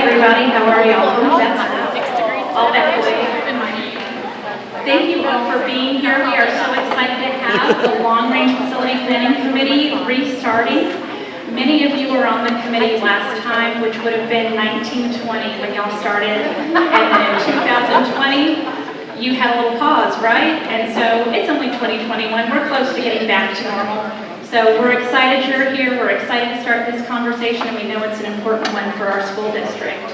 everybody. How are y'all? All that way. Thank you all for being here. We are so excited to have the Long Range Facility Planning Committee restarting. Many of you were on the committee last time, which would have been 1920 when y'all started. And then in 2020, you had a little pause, right? And so it's only 2021. We're close to getting back to normal. So we're excited you're here. We're excited to start this conversation, and we know it's an important one for our school district.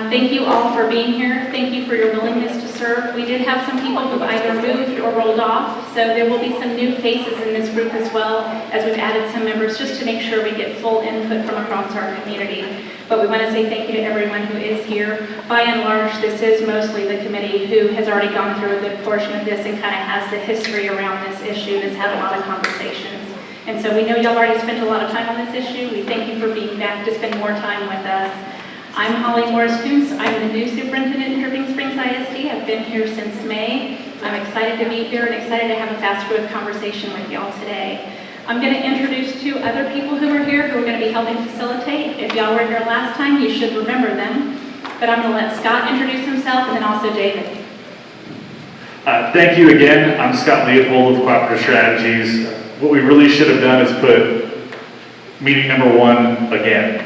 Thank you all for being here. Thank you for your willingness to serve. We did have some people who've either moved or rolled off, so there will be some new faces in this group as well, as we've added some members just to make sure we get full input from across our community. But we want to say thank you to everyone who is here. By and large, this is mostly the committee who has already gone through a good portion of this and kind of has the history around this issue and has had a lot of conversations. And so we know y'all already spent a lot of time on this issue. We thank you for being back to spend more time with us. I'm Holly Morris-Kuntz. I'm the new superintendent in Dripping Springs ISD. I've been here since May. I'm excited to be here and excited to have a fast-growth conversation with y'all today. I'm going to introduce two other people who are here who are going to be helping facilitate. If y'all were here last time, you should remember them. But I'm going to let Scott introduce himself and then also David. Thank you again. I'm Scott Leopold of Cooperative Strategies. What we really should have done is put meeting number 1 again.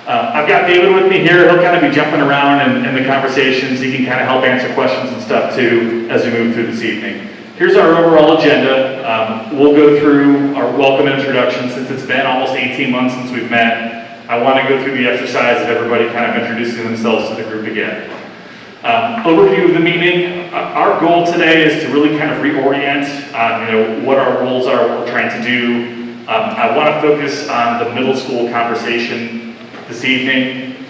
I've got David with me here. He'll kind of be jumping around in the conversations. He can kind of help answer questions and stuff too as we move through this evening. Here's our overall agenda. We'll go through our welcome introduction. Since it's been almost 18 months since we've met, I want to go through the exercise of everybody kind of introducing themselves to the group again. Overview of the meeting. Our goal today is to really kind of reorient what our goals are, what we're trying to do. I want to focus on the middle school conversation this evening.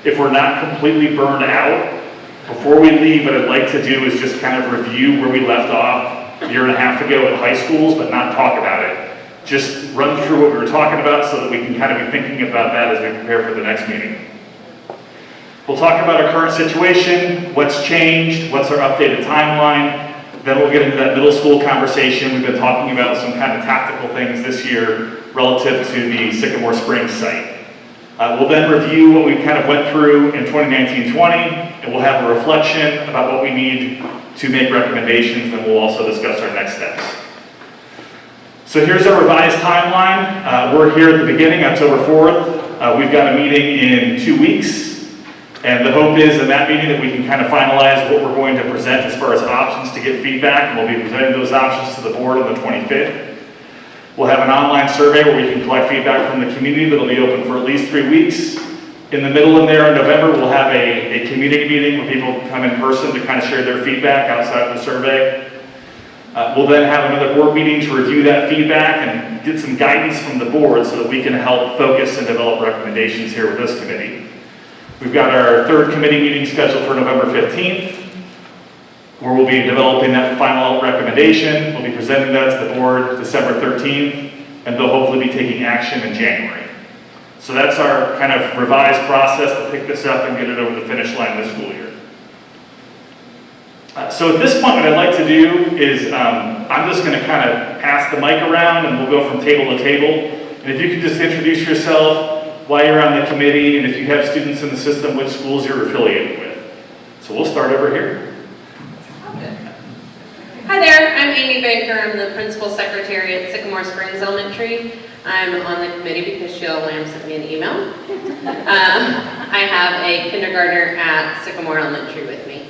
If we're not completely burned out, before we leave, what I'd like to do is just kind of review where we left off a year and a half ago at high schools, but not talk about it. Just run through what we were talking about so that we can kind of be thinking about that as we prepare for the next meeting. We'll talk about our current situation, what's changed, what's our updated timeline. Then we'll get into that middle school conversation. We've been talking about some kind of tactical things this year relative to the Sycamore Springs site. We'll then review what we kind of went through in 2019-20, and we'll have a reflection about what we need to make recommendations, and we'll also discuss our next steps. So here's our revised timeline. We're here at the beginning, October 4th. We've got a meeting in 2 weeks. And the hope is in that meeting that we can kind of finalize what we're going to present as far as options to get feedback, and we'll be presenting those options to the board on the 25th. We'll have an online survey where we can collect feedback from the community that'll be open for at least 3 weeks. In the middle of there in November, we'll have a community meeting where people come in person to kind of share their feedback outside of the survey. We'll then have another board meeting to review that feedback and get some guidance from the board so that we can help focus and develop recommendations here with this committee. We've got our third committee meeting scheduled for November 15th, where we'll be developing that final recommendation. We'll be presenting that to the board December 13th, and they'll hopefully be taking action in January. So that's our kind of revised process to pick this up and get it over the finish line this school year. So at this point, what I'd like to do is I'm just going to kind of pass the mic around, and we'll go from table to table. And if you could just introduce yourself, why you're on the committee, and if you have students in the system, which schools you're affiliated with. So we'll start over here. Hi there, I'm Amy Baker. I'm the principal secretary at Sycamore Springs Elementary. I'm on the committee because Sheila Lamb sent me an email. I have a kindergartner at Sycamore Elementary with me.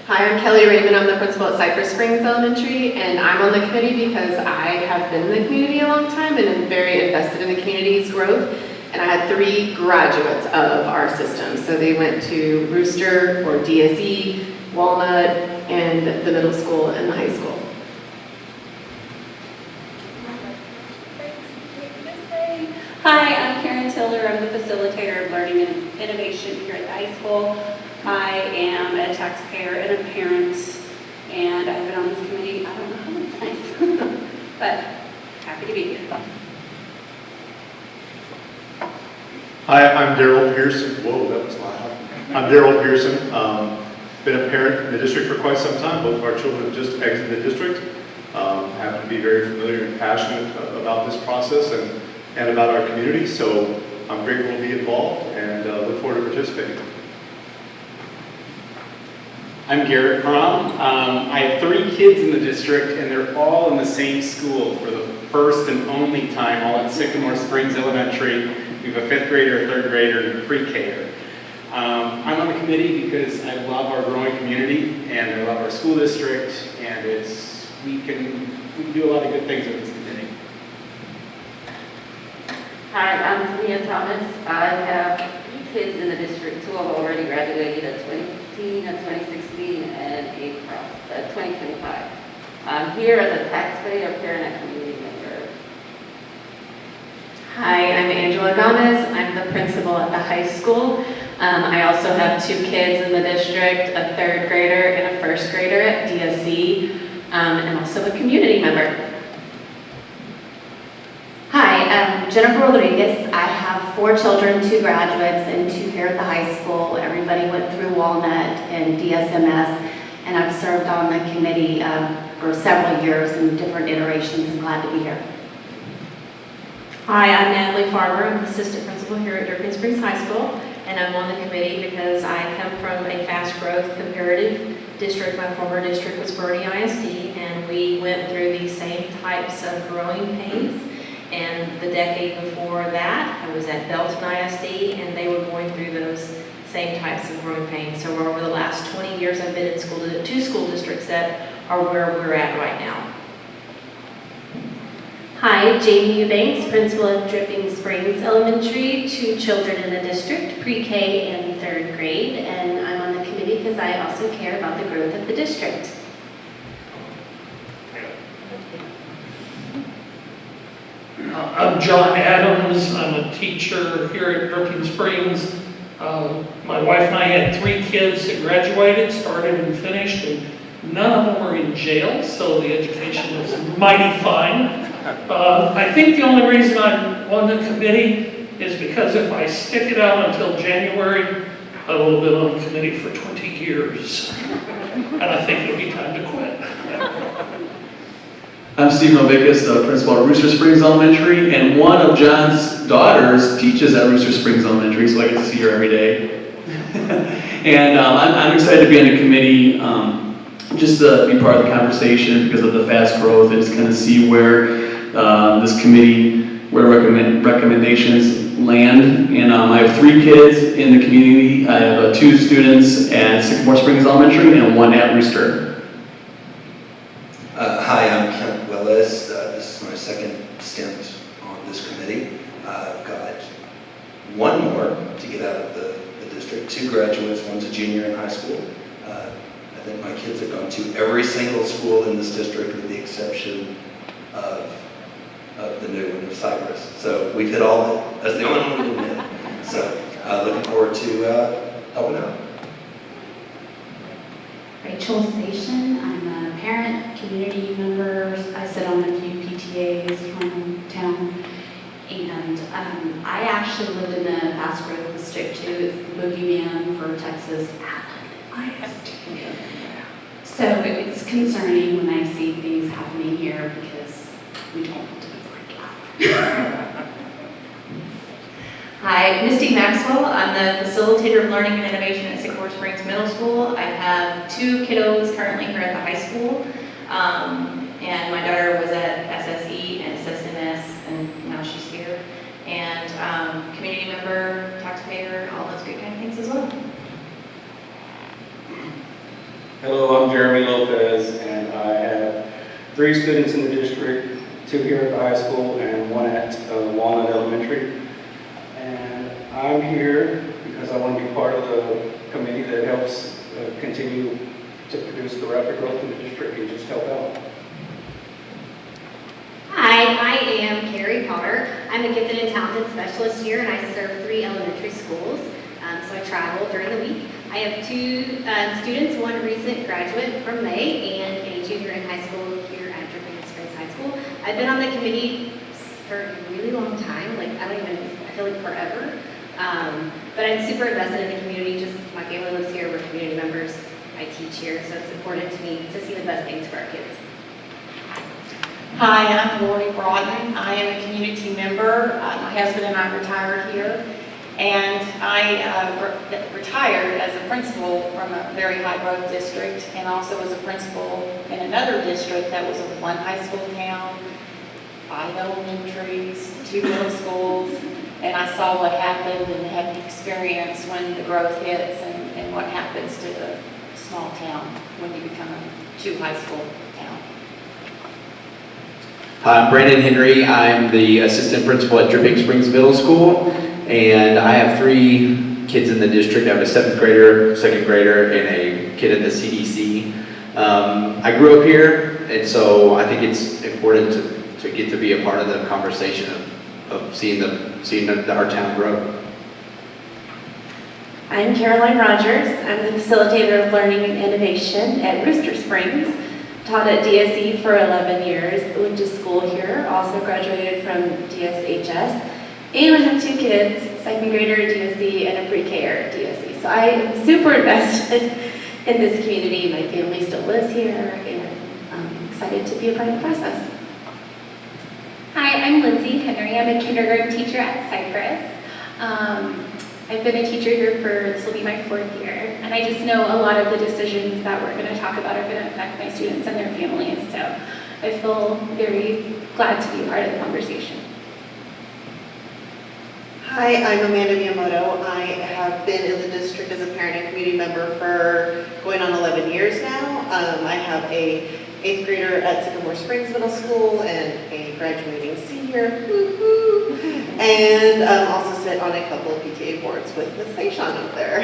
Hi, I'm Kelly Raymond. I'm the principal at Cypress Springs Elementary, and I'm on the committee because I have been in the community a long time and am very invested in the community's growth. And I had 3 graduates of our system. So they went to Rooster or DSE, Walnut, and the middle school and the high school. Hi, I'm Karen Tiller. I'm the facilitator of learning and innovation here at the high school. I am a taxpayer and a parent, and I've been on this committee, I don't know how many times, but happy to be here. Hi, I'm Daryl Pearson. Whoa, that was loud. I'm Daryl Pearson. Been a parent in the district for quite some time. Both of our children have just exited the district. Happen to be very familiar and passionate about this process, and and about our community. So I'm grateful to be involved and look forward to participating. I'm Garrett Crum. I have 3 kids in the district, and they're all in the same school for the first and only time, all at Sycamore Springs Elementary. We have a 5th grader, a 3rd grader, and a pre-K-er. I'm on the committee because I love our growing community, and I love our school district, and we can do a lot of good things with this committee. Hi, I'm Tania Thomas. I have 3 kids in the district. 2 have already graduated, a 2015, a 2016, and a 2025. I'm here as a taxpayer, parent, and community member. Hi, I'm Angela Gomez. I'm the principal at the high school. I also have 2 kids in the district, a 3rd grader and a 1st grader at DSC, and also a community member. Hi, I'm Jennifer Rodriguez. I have 4 children, 2 graduates, and 2 here at the high school. Everybody went through Walnut and DSMS, and I've served on the committee for several years in different iterations. I'm glad to be here. Hi, I'm Natalie Farmer. I'm assistant principal here at Dripping Springs High School, and I'm on the committee because I come from a fast growth comparative district. My former district was Bernie ISD, and we went through these same types of growing pains. And the decade before that, I was at Belton ISD, and they were going through those same types of growing pains. So over the last 20 years, I've been in 2 school districts that are where we're at right now. Hi, Jamie Eubanks, principal of Dripping Springs Elementary, 2 children in the district, pre-K and 3rd grade, and I'm on the committee because I also care about the growth of the district. I'm John Adams. I'm a teacher here at Dripping Springs. My wife and I had 3 kids that graduated, started and finished, and none of them were in jail, so the education was mighty fine. I think the only reason I'm on the committee is because if I stick it out until January, I will have been on the committee for 20 years. And I think it'll be time to quit. I'm Steve Novickus, the principal at Rooster Springs Elementary, and one of John's daughters teaches at Rooster Springs Elementary, so I get to see her every day. And I'm excited to be on the committee, just to be part of the conversation because of the fast growth and just kind of see where this committee, where recommendations land. And I have 3 kids in the community. I have 2 students at Sycamore Springs Elementary and 1 at Rooster. Hi, I'm Kent Willis. This is my 2nd stint on this committee. I've got 1 more to get out of the district, 2 graduates, 1's a junior in high school. I think my kids have gone to every single school in this district with the exception of the new one of Cypress. So we've hit all of it. That's the only one we didn't hit. So looking forward to helping out. Rachel Station. I'm a parent, community member. I sit on a few PTAs from town. And I actually lived in a fast growth district too. It's the boogeyman for Texas ISD. So it's concerning when I see things happening here because we don't want to be like that. Hi, Misty Maxwell. I'm the facilitator of learning and innovation at Sycamore Springs Middle School. I have 2 kiddos currently here at the high school. And my daughter was at SSE and SSMS, and now she's here. And community member, taxpayer, all those good kind of things as well. Hello, I'm Jeremy Lopez, and I have 3 students in the district, 2 here at the high school and 1 at Walnut Elementary. And I'm here because I want to be part of the committee that helps continue to produce the rapid growth in the district and just help out. Hi, I am Carrie Potter. I'm a gifted and talented specialist here, and I serve 3 elementary schools. So I travel during the week. I have 2 students, 1 recent graduate from May and a junior in high school here at Dripping Springs High School. I've been on the committee for a really long time, I feel like forever. But I'm super invested in the community. Just my family lives here, we're community members. I teach here, so it's important to me to see the best things for our kids. Hi, I'm Lori Broughton. I am a community member. My husband and I retired here. And I retired as a principal from a very high growth district and also as a principal in another district that was a one high school town, 5 elementaries, 2 middle schools. And I saw what happened and had the experience when the growth hits and what happens to the small town when you become a 2 high school town. Hi, I'm Brandon Henry. I'm the assistant principal at Dripping Springs Middle School, and I have 3 kids in the district. I have a 7th grader, 2nd grader, and a kid in the CDC. I grew up here, and so I think it's important to get to be a part of the conversation of seeing our town grow. I'm Caroline Rogers. I'm the facilitator of learning and innovation at Rooster Springs. Taught at DSE for 11 years, went to school here, also graduated from DSHS. And I have 2 kids, 2nd grader at DSE and a pre-K-er at DSE. So I am super invested in this community. My family still lives here, and I'm excited to be a part of the process. Hi, I'm Lindsay Henry. I'm a kindergarten teacher at Cypress. I've been a teacher here this will be my 4th year, and I just know a lot of the decisions that we're going to talk about are going to affect my students and their families, so I feel very glad to be a part of the conversation. Hi, I'm Amanda Miyamoto. I have been in the district as a parent and community member for going on 11 years now. I have a 8th grader at Sycamore Springs Middle School and a graduating senior, woo-hoo, and also sit on a couple of PTA boards with Ms. Seishan up there.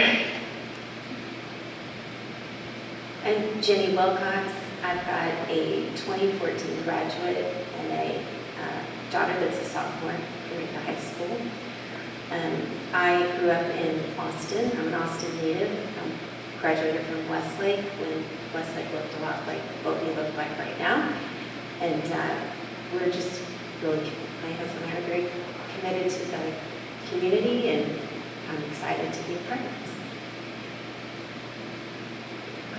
I'm Jenny Wilcox. I've got a 2014 graduate and a daughter that's a sophomore here at the high school. I grew up in Austin. I'm an Austin native. Graduated from Westlake when Westlake looked a lot like what we look like right now. And we're just really, my husband and I are very committed to the community, and I'm excited to be a part of this.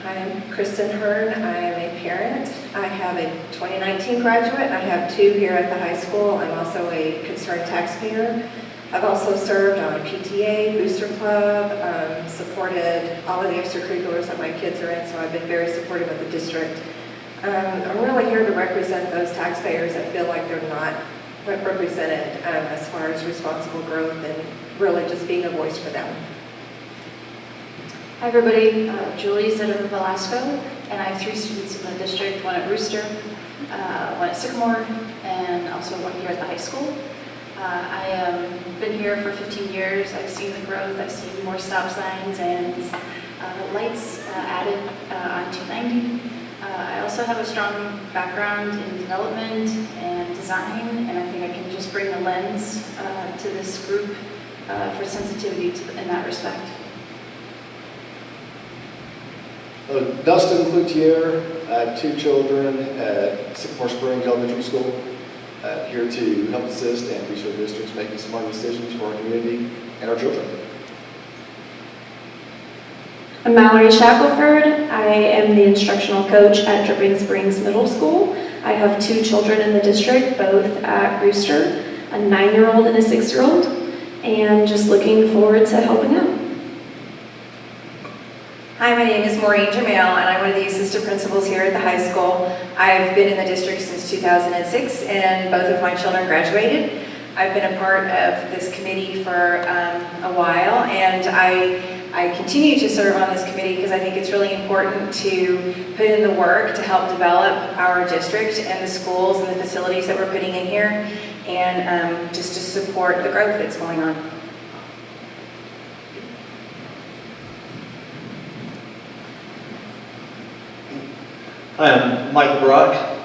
I'm Kristen Hearn. I am a parent. I have a 2019 graduate. I have 2 here at the high school. I'm also a concerned taxpayer. I've also served on PTA, Booster Club, supported all of the extracurriculars that my kids are in, so I've been very supportive of the district. I'm really here to represent those taxpayers that feel like they're not represented as far as responsible growth and really just being a voice for them. Hi everybody, Julie Zitter Velasco, and I have 3 students in the district, 1 at Rooster, 1 at Sycamore, and also 1 here at the high school. I have been here for 15 years. I've seen the growth. I've seen more stop signs and lights added on 290. I also have a strong background in development and design, and I think I can just bring the lens to this group for sensitivity in that respect. Dustin Cloutier. I have 2 children at Sycamore Springs Elementary School. Here to help assist and reach our districts making smart decisions for our community and our children. I'm Mallory Shackelford. I am the instructional coach at Dripping Springs Middle School. I have 2 children in the district, both at Rooster, a 9-year-old and a 6-year-old, and just looking forward to helping out. Hi, my name is Maureen Jamel, and I'm one of the assistant principals here at the high school. I've been in the district since 2006, and both of my children graduated. I've been a part of this committee for a while, and I continue to serve on this committee because I think it's really important to put in the work to help develop our district and the schools and the facilities that we're putting in here, and just to support the growth that's going on. Hi, I'm Michael Brock.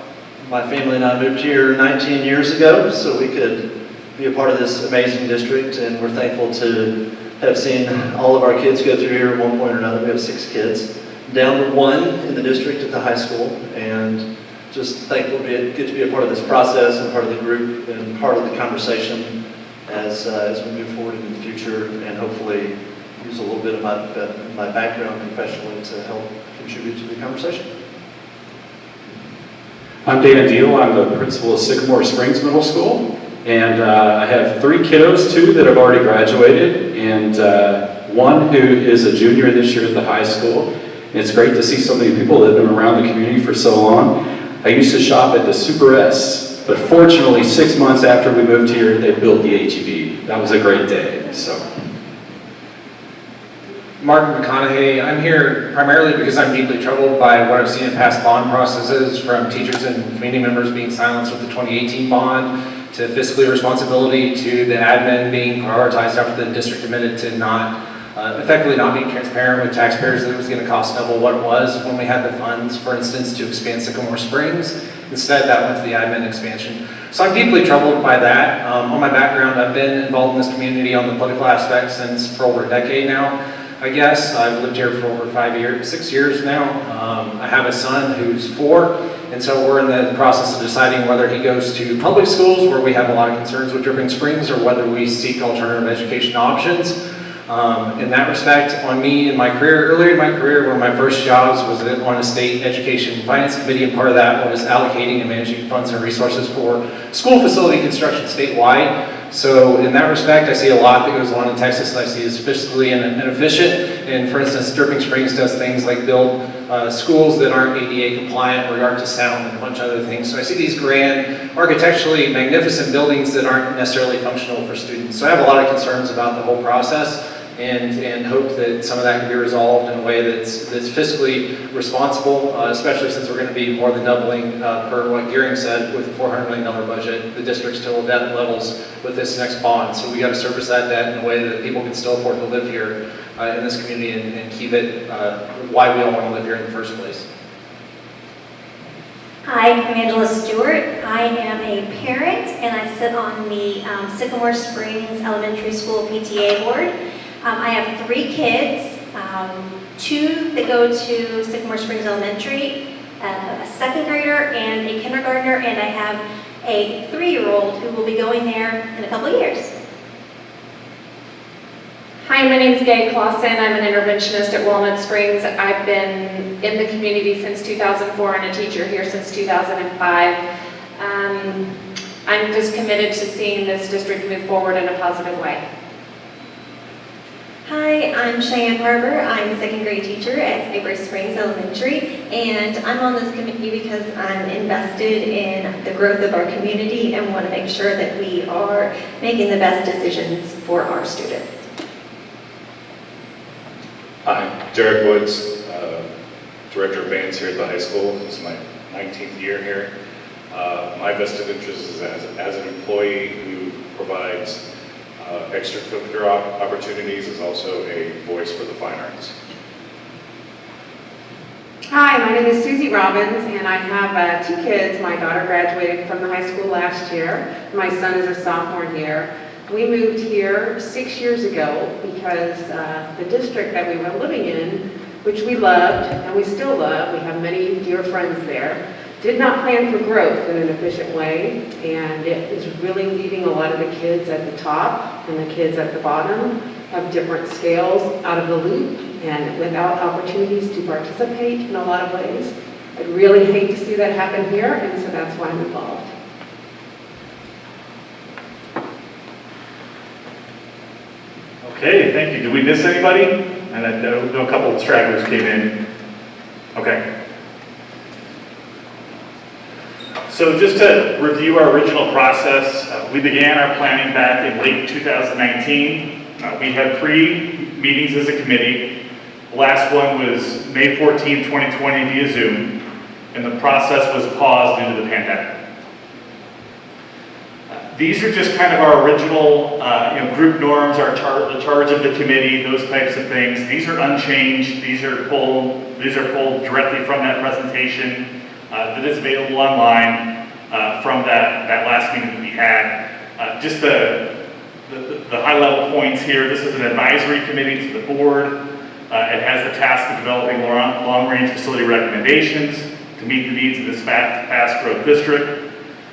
My family and I moved here 19 years ago so we could be a part of this amazing district, and we're thankful to have seen all of our kids go through here at one point or another. We have 6 kids, down to 1 in the district at the high school, and just thankful to get to be a part of this process and part of the group and part of the conversation as we move forward in the future, and hopefully use a little bit of my background professionally to help contribute to the conversation. I'm Dana Deal. I'm the principal of Sycamore Springs Middle School. And I have 3 kiddos, 2 that have already graduated, and 1 who is a junior this year at the high school. And it's great to see so many people that have been around the community for so long. I used to shop at the Super S, but fortunately 6 months after we moved here, they built the HEB. That was a great day. So. Mark McConaughey. I'm here primarily because I'm deeply troubled by what I've seen in past bond processes, from teachers and community members being silenced with the 2018 bond, to fiscal responsibility, to the admin being prioritized after the district admitted to not, effectively not being transparent with taxpayers that it was going to cost double what it was when we had the funds, for instance, to expand Sycamore Springs. Instead, that went to the admin expansion. So I'm deeply troubled by that. On my background, I've been involved in this community on the political aspect for over a decade now. I guess I've lived here for over 6 years now. I have a son who's 4, and so we're in the process of deciding whether he goes to public schools, where we have a lot of concerns with Dripping Springs, or whether we seek alternative education options. In that respect, on me in my career, earlier in my career, one of my first jobs was on a state education finance committee, and part of that was allocating and managing funds and resources for school facility construction statewide. So in that respect, I see a lot that goes on in Texas that I see as fiscally inefficient. And for instance, Dripping Springs does things like build schools that aren't ADA compliant with regard to sound and a bunch of other things. So I see these grand, architecturally magnificent buildings that aren't necessarily functional for students. So I have a lot of concerns about the whole process, and hope that some of that can be resolved in a way that's fiscally responsible, especially since we're going to be more than doubling, per what Gearing said, with a $400 million budget, the district's total debt levels with this next bond. So we got to service that debt in a way that people can still afford to live here in this community, and keep it why we all want to live here in the first place. Hi, I'm Angela Stewart. I am a parent, and I sit on the Sycamore Springs Elementary School PTA board. I have 3 kids, 2 that go to Sycamore Springs Elementary, a 2nd grader and a kindergartner, and I have a 3-year-old who will be going there in a couple of years. Hi, my name is Gay Clausen. I'm an interventionist at Walnut Springs. I've been in the community since 2004 and a teacher here since 2005. I'm just committed to seeing this district move forward in a positive way. Hi, I'm Cheyenne Barber. I'm a 2nd grade teacher at Cypress Springs Elementary, and I'm on this committee because I'm invested in the growth of our community and want to make sure that we are making the best decisions for our students. Hi, Jared Woods, Director of Bands here at the high school. This is my 19th year here. My vested interest is as an employee who provides extracurricular opportunities, is also a voice for the fine arts. Hi, my name is Susie Robbins, and I have 2 kids. My daughter graduated from the high school last year. My son is a sophomore here. We moved here 6 years ago because the district that we were living in, which we loved and we still love, we have many dear friends there, did not plan for growth in an efficient way, and it is really leaving a lot of the kids at the top and the kids at the bottom have different scales out of the loop and without opportunities to participate in a lot of ways. I'd really hate to see that happen here, and so that's why I'm involved. Okay, thank you. Did we miss anybody? And I know a couple of stragglers came in. Okay. So just to review our original process, we began our planning back in late 2019. We had 3 meetings as a committee. The last one was May 14, 2020 via Zoom, and the process was paused due to the pandemic. These are just kind of our original group norms, the charge of the committee, those types of things. These are unchanged. These are pulled directly from that presentation that is available online from that last meeting that we had. Just the high-level points here. This is an advisory committee to the board. It has the task of developing long-range facility recommendations to meet the needs of this fast-growth district.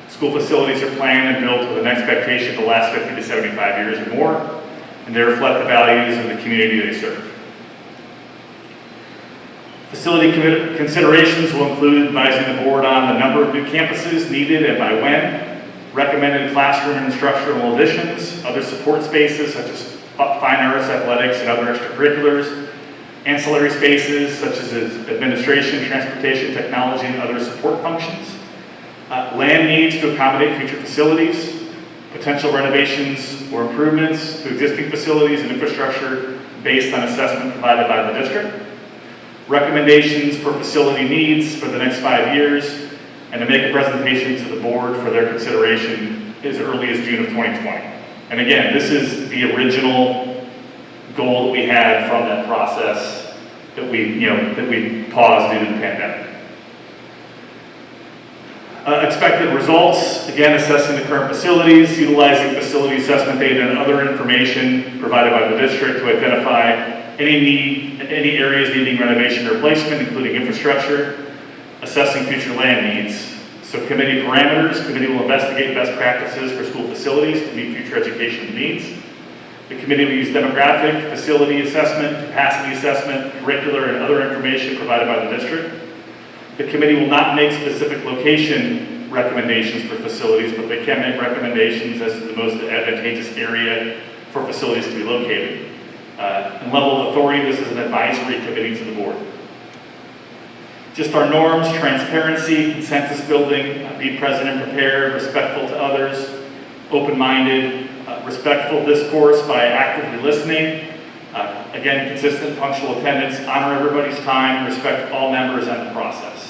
School facilities are planned and built with an expectation to last 50 to 75 years or more, and they reflect the values of the community they serve. Facility considerations will include advising the board on the number of new campuses needed and by when, recommended classroom and instructional additions, other support spaces such as fine arts, athletics, and other extracurriculars, ancillary spaces such as administration, transportation, technology, and other support functions, land needs to accommodate future facilities, potential renovations or improvements to existing facilities and infrastructure based on assessment provided by the district, recommendations for facility needs for the next 5 years, and to make a presentation to the board for their consideration as early as June of 2020. And again, this is the original goal that we had from that process that we paused due to the pandemic. Expected results, again, assessing the current facilities, utilizing facility assessment data and other information provided by the district to identify any areas needing renovation or replacement, including infrastructure, assessing future land needs. So committee parameters, committee will investigate best practices for school facilities to meet future education needs. The committee will use demographic, facility assessment, capacity assessment, curricular, and other information provided by the district. The committee will not make specific location recommendations for facilities, but they can make recommendations as to the most advantageous area for facilities to be located. And level of authority, this is an advisory committee to the board. Just our norms: transparency, consensus building, be present and prepared, respectful to others, open-minded, respectful discourse by actively listening, again, consistent, punctual attendance, honor everybody's time, respect all members and the process.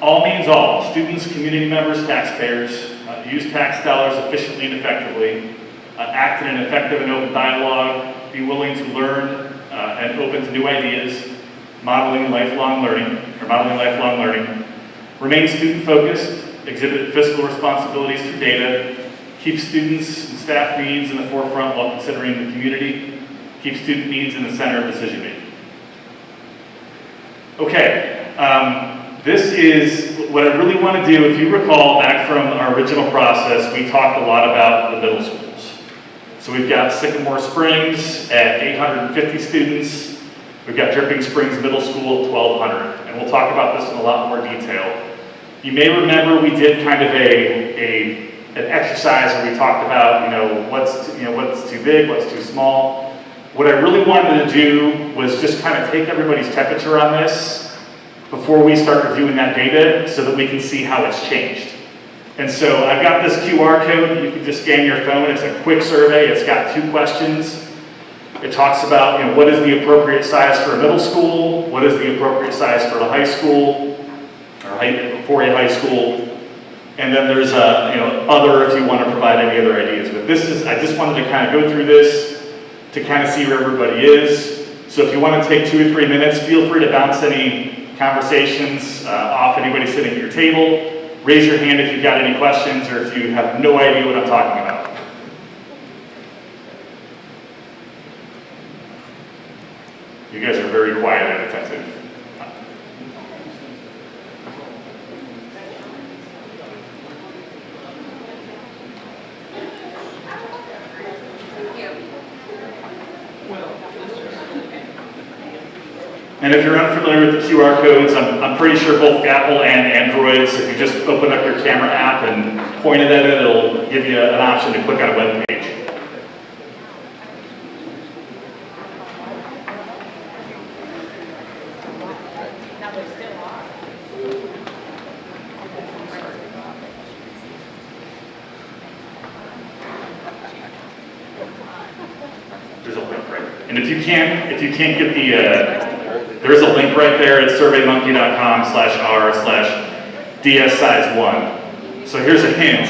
All means all. Students, community members, taxpayers, use tax dollars efficiently and effectively, act in an effective and open dialogue, be willing to learn and open to new ideas, modeling lifelong learning, remain student-focused, exhibit fiscal responsibilities through data, keep students and staff needs in the forefront while considering the community, keep student needs in the center of decision-making. Okay, this is what I really want to do. If you recall back from our original process, we talked a lot about the middle schools. So we've got Sycamore Springs at 850 students. We've got Dripping Springs Middle School at 1,200. And we'll talk about this in a lot more detail. You may remember we did kind of an exercise where we talked about, what's too big, what's too small. What I really wanted to do was just kind of take everybody's temperature on this before we start reviewing that data so that we can see how it's changed. And so I've got this QR code that you can just scan your phone. It's a quick survey. It's got 2 questions. It talks about, what is the appropriate size for a middle school? What is the appropriate size for a high school? Or for a high school? And then there's other if you want to provide any other ideas. But I just wanted to kind of go through this to kind of see where everybody is. So if you want to take 2 or 3 minutes, feel free to bounce any conversations off anybody sitting at your table. Raise your hand if you've got any questions or if you have no idea what I'm talking about. You guys are very quiet and attentive. And if you're unfamiliar with the QR codes, I'm pretty sure both Apple and Androids, if you just open up your camera app and point it at it, it'll give you an option to click on a web page. There's a link right there. And if you can't get the there is a link right there at surveymonkey.com/r/DSsize1. So here's a hint.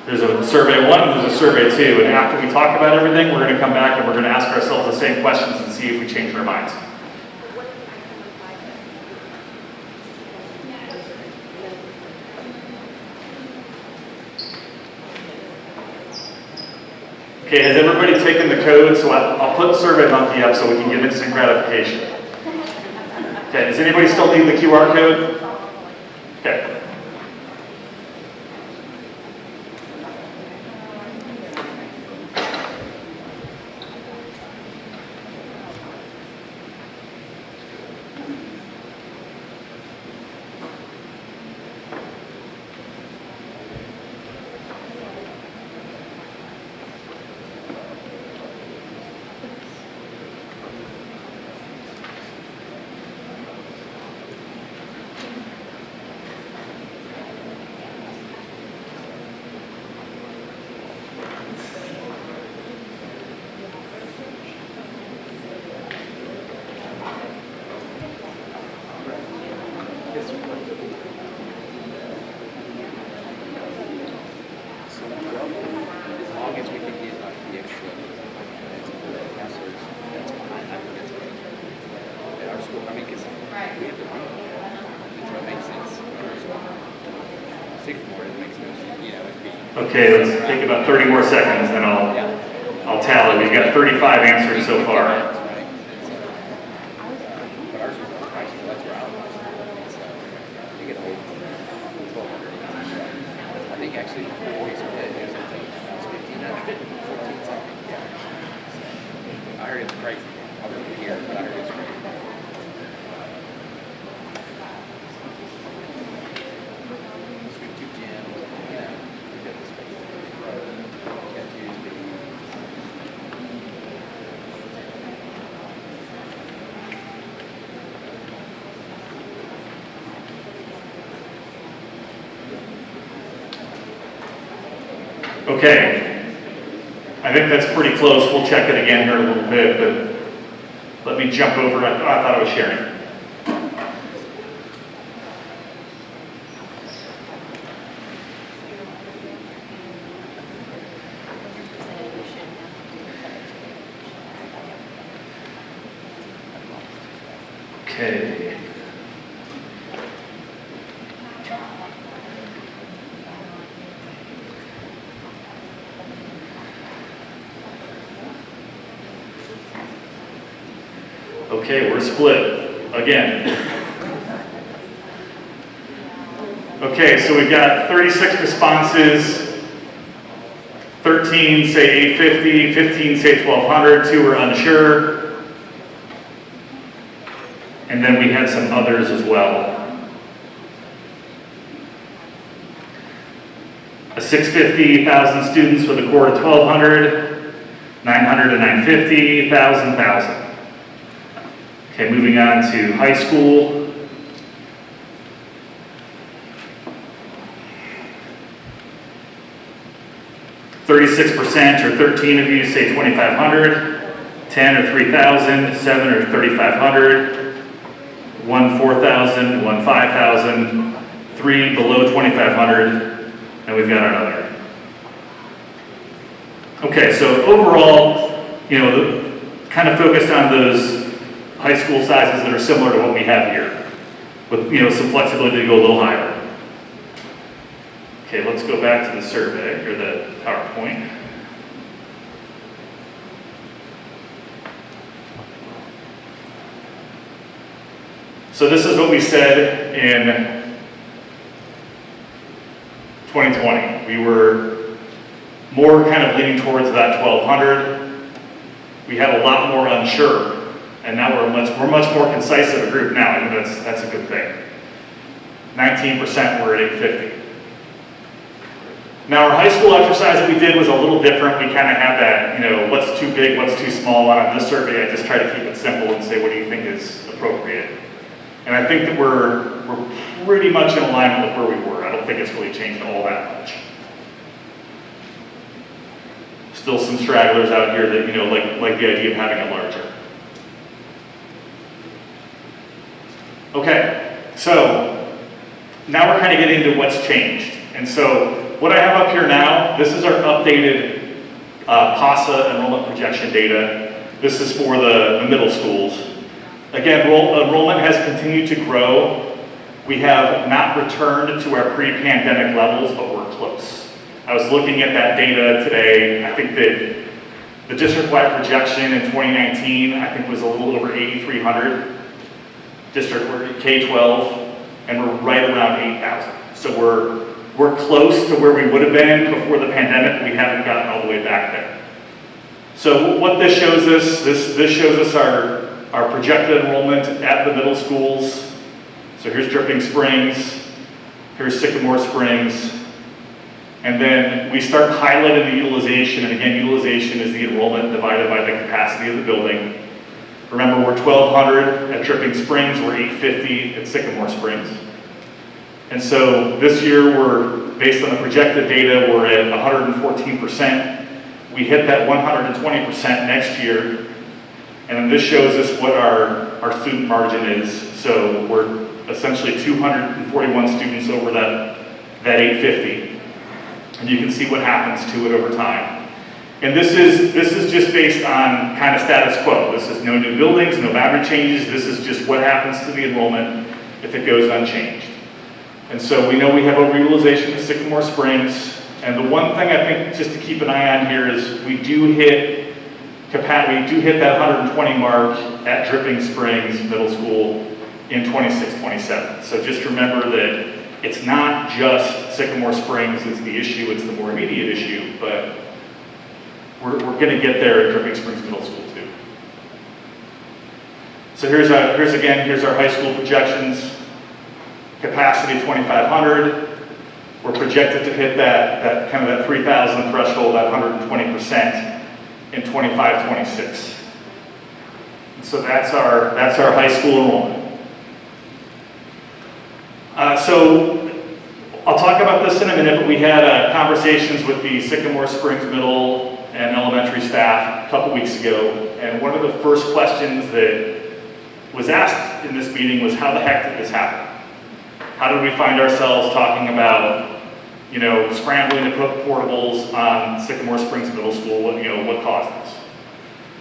There's a survey 1 and there's a survey 2. And after we talk about everything, we're going to come back and we're going to ask ourselves the same questions and see if we change our minds. Okay, has everybody taken the code? So I'll put SurveyMonkey up so we can get instant gratification. Okay, does anybody still need the QR code? Okay. Okay, let's take about 30 more seconds, then I'll tally. We've got 35 answers so far. Okay, I think that's pretty close. We'll check it again here in a little bit, but let me jump over. I thought I was sharing. Okay. Okay, we're split again. Okay, so we've got 36 responses, 13 say 850, 15 say 1200, 2 were unsure, and then we had some others as well. A 650,000 students with a core of 1200, 900 to 950, 1,000. Okay, moving on to high school. %, or 13 of you say 2,500, 10 or 3,000, 7 or 3,500, 1 4,000, 1 5,000, 3 below 2,500, and we've got another. Okay, so overall, kind of focused on those high school sizes that are similar to what we have here, with some flexibility to go a little higher. Okay, let's go back to the survey, or the PowerPoint. So this is what we said in 2020. We were more kind of leaning towards that 1,200. We had a lot more unsure. And now we're much more concise of a group now, and that's a good thing. 19% were at 850. Now our high school exercise that we did was a little different. We kind of had that, what's too big, what's too small. On this survey, I just try to keep it simple and say, what do you think is appropriate? And I think that we're pretty much in alignment with where we were. I don't think it's really changed all that much. Still some stragglers out here that, like the idea of having it larger. Okay, so now we're kind of getting into what's changed. And so what I have up here now, this is our updated PASA enrollment projection data. This is for the middle schools. Again, enrollment has continued to grow. We have not returned to our pre-pandemic levels, but we're close. I was looking at that data today. I think that the district-wide projection in 2019, I think was a little over 8,300. District K-12, and we're right around 8,000. So we're close to where we would have been before the pandemic. We haven't gotten all the way back there. So what this shows us, this shows us our projected enrollment at the middle schools. So here's Dripping Springs, here's Sycamore Springs, and then we start highlighting the utilization, and again, utilization is the enrollment divided by the capacity of the building. Remember, we're 1,200 at Dripping Springs, we're 850 at Sycamore Springs. And so this year, based on the projected data, we're at 114%. We hit that 120% next year. And then this shows us what our student margin is. So we're essentially 241 students over that 850. And you can see what happens to it over time. And this is just based on kind of status quo. This is no new buildings, no boundary changes. This is just what happens to the enrollment if it goes unchanged. And so we know we have overutilization at Sycamore Springs. And the one thing I think just to keep an eye on here is we do hit that 120 mark at Dripping Springs Middle School in 26-27. So just remember that it's not just Sycamore Springs is the issue, it's the more immediate issue, but we're going to get there at Dripping Springs Middle School too. So here's our high school projections. Capacity 2,500. We're projected to hit that 3,000 threshold, that 120% in 25-26. So that's our high school enrollment. So I'll talk about this in a minute, but we had conversations with the Sycamore Springs Middle and Elementary staff a couple weeks ago, and one of the first questions that was asked in this meeting was, how the heck did this happen? How did we find ourselves talking about, scrambling to put portables on Sycamore Springs Middle School? What caused this?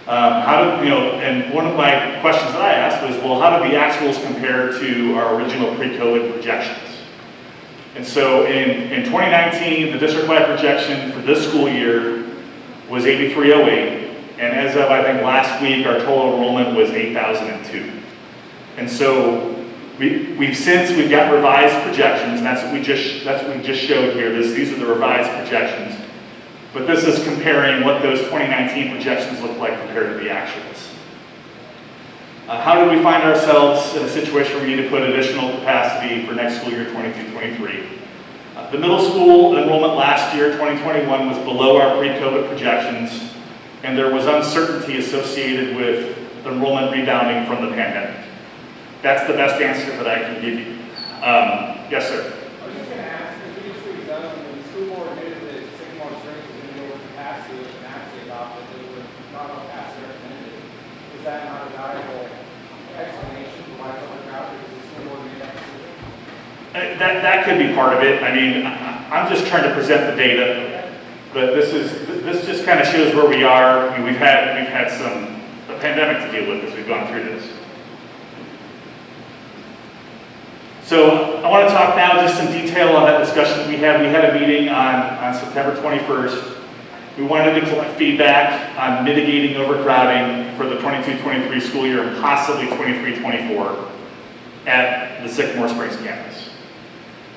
And one of my questions that I asked was, well, how did the actuals compare to our original pre-COVID projections? And so in 2019, the district-wide projection for this school year was 8,308, and as of I think last week, our total enrollment was 8,002. And so we've got revised projections, and that's what we just showed here. These are the revised projections. But this is comparing what those 2019 projections look like compared to the actuals. How did we find ourselves in a situation where we need to put additional capacity for next school year 22-23? The middle school enrollment last year, 2021, was below our pre-COVID projections, and there was uncertainty associated with enrollment rebounding from the pandemic. That's the best answer that I can give you. Yes, sir? I was just going to ask, if you just when the school board knew that Sycamore Springs was going to go with capacity and actually adopted, they were not on capacity recommended. Is that not a valuable explanation for why it's on the ground? Because the school board made that decision? That could be part of it. I mean, I'm just trying to present the data, but this just kind of shows where we are. I mean, we've had a pandemic to deal with as we've gone through this. So I want to talk now just in detail on that discussion that we had. We had a meeting on September 21st. We wanted to collect feedback on mitigating overcrowding for the 22-23 school year and possibly 23-24 at the Sycamore Springs campus.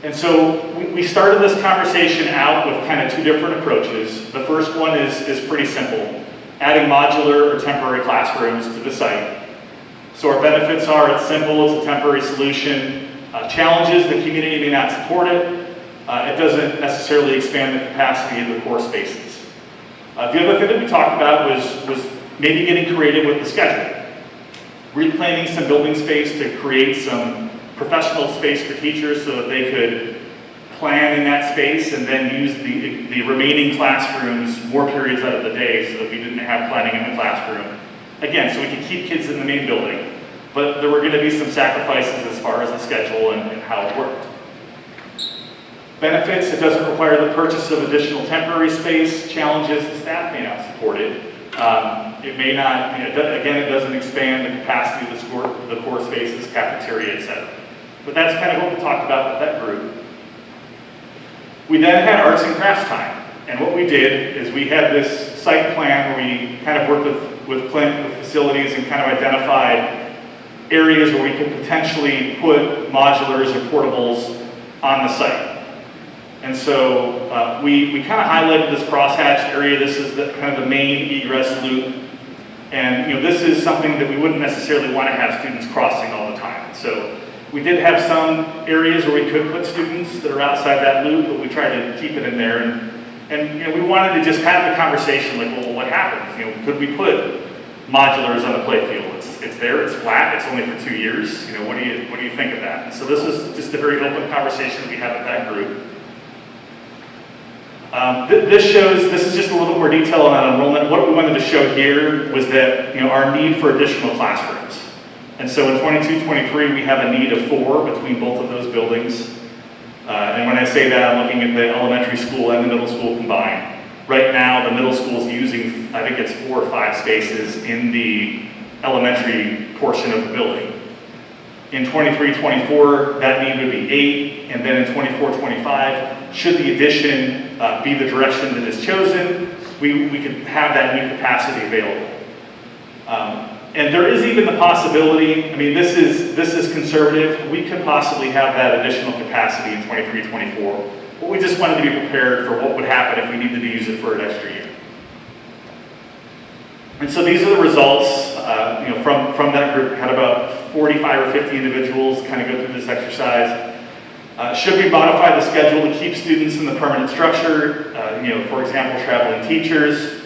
And so we started this conversation out with kind of two different approaches. The first one is pretty simple, adding modular or temporary classrooms to the site. So our benefits are, it's simple, it's a temporary solution. Challenges, the community may not support it. It doesn't necessarily expand the capacity of the core spaces. The other thing that we talked about was maybe getting creative with the schedule. Reclaiming some building space to create some professional space for teachers so that they could plan in that space and then use the remaining classrooms more periods out of the day so that we didn't have planning in the classroom. Again, so we could keep kids in the main building. But there were going to be some sacrifices as far as the schedule and how it worked. Benefits, it doesn't require the purchase of additional temporary space. Challenges, the staff may not support it. It may not, again, it doesn't expand the capacity of the core spaces, cafeteria, etc. But that's kind of what we talked about with that group. We then had arts and crafts time. And what we did is we had this site plan where we kind of worked with Clint, with facilities, and kind of identified areas where we could potentially put modulars or portables on the site. And so we kind of highlighted this crosshatched area. This is kind of the main egress loop. And this is something that we wouldn't necessarily want to have students crossing all the time. So we did have some areas where we could put students that are outside that loop, but we tried to keep it in there. And we wanted to just have the conversation like, well, what happens? Could we put modulars on the playfield? It's there, it's flat, it's only for 2 years. What do you think of that? So this is just a very open conversation we had with that group. This is just a little more detail on that enrollment. What we wanted to show here was that our need for additional classrooms. And so in 22-23, we have a need of 4 between both of those buildings. And when I say that, I'm looking at the elementary school and the middle school combined. Right now, the middle school is using, I think it's 4 or 5 spaces in the elementary portion of the building. In 23-24, that need would be 8, and then in 24-25, should the addition be the direction that is chosen, we could have that new capacity available. And there is even the possibility, I mean, this is conservative, we could possibly have that additional capacity in 23-24, but we just wanted to be prepared for what would happen if we needed to use it for an extra year. And so these are the results, from that group. Had about 45 or 50 individuals kind of go through this exercise. Should we modify the schedule to keep students in the permanent structure? For example, traveling teachers.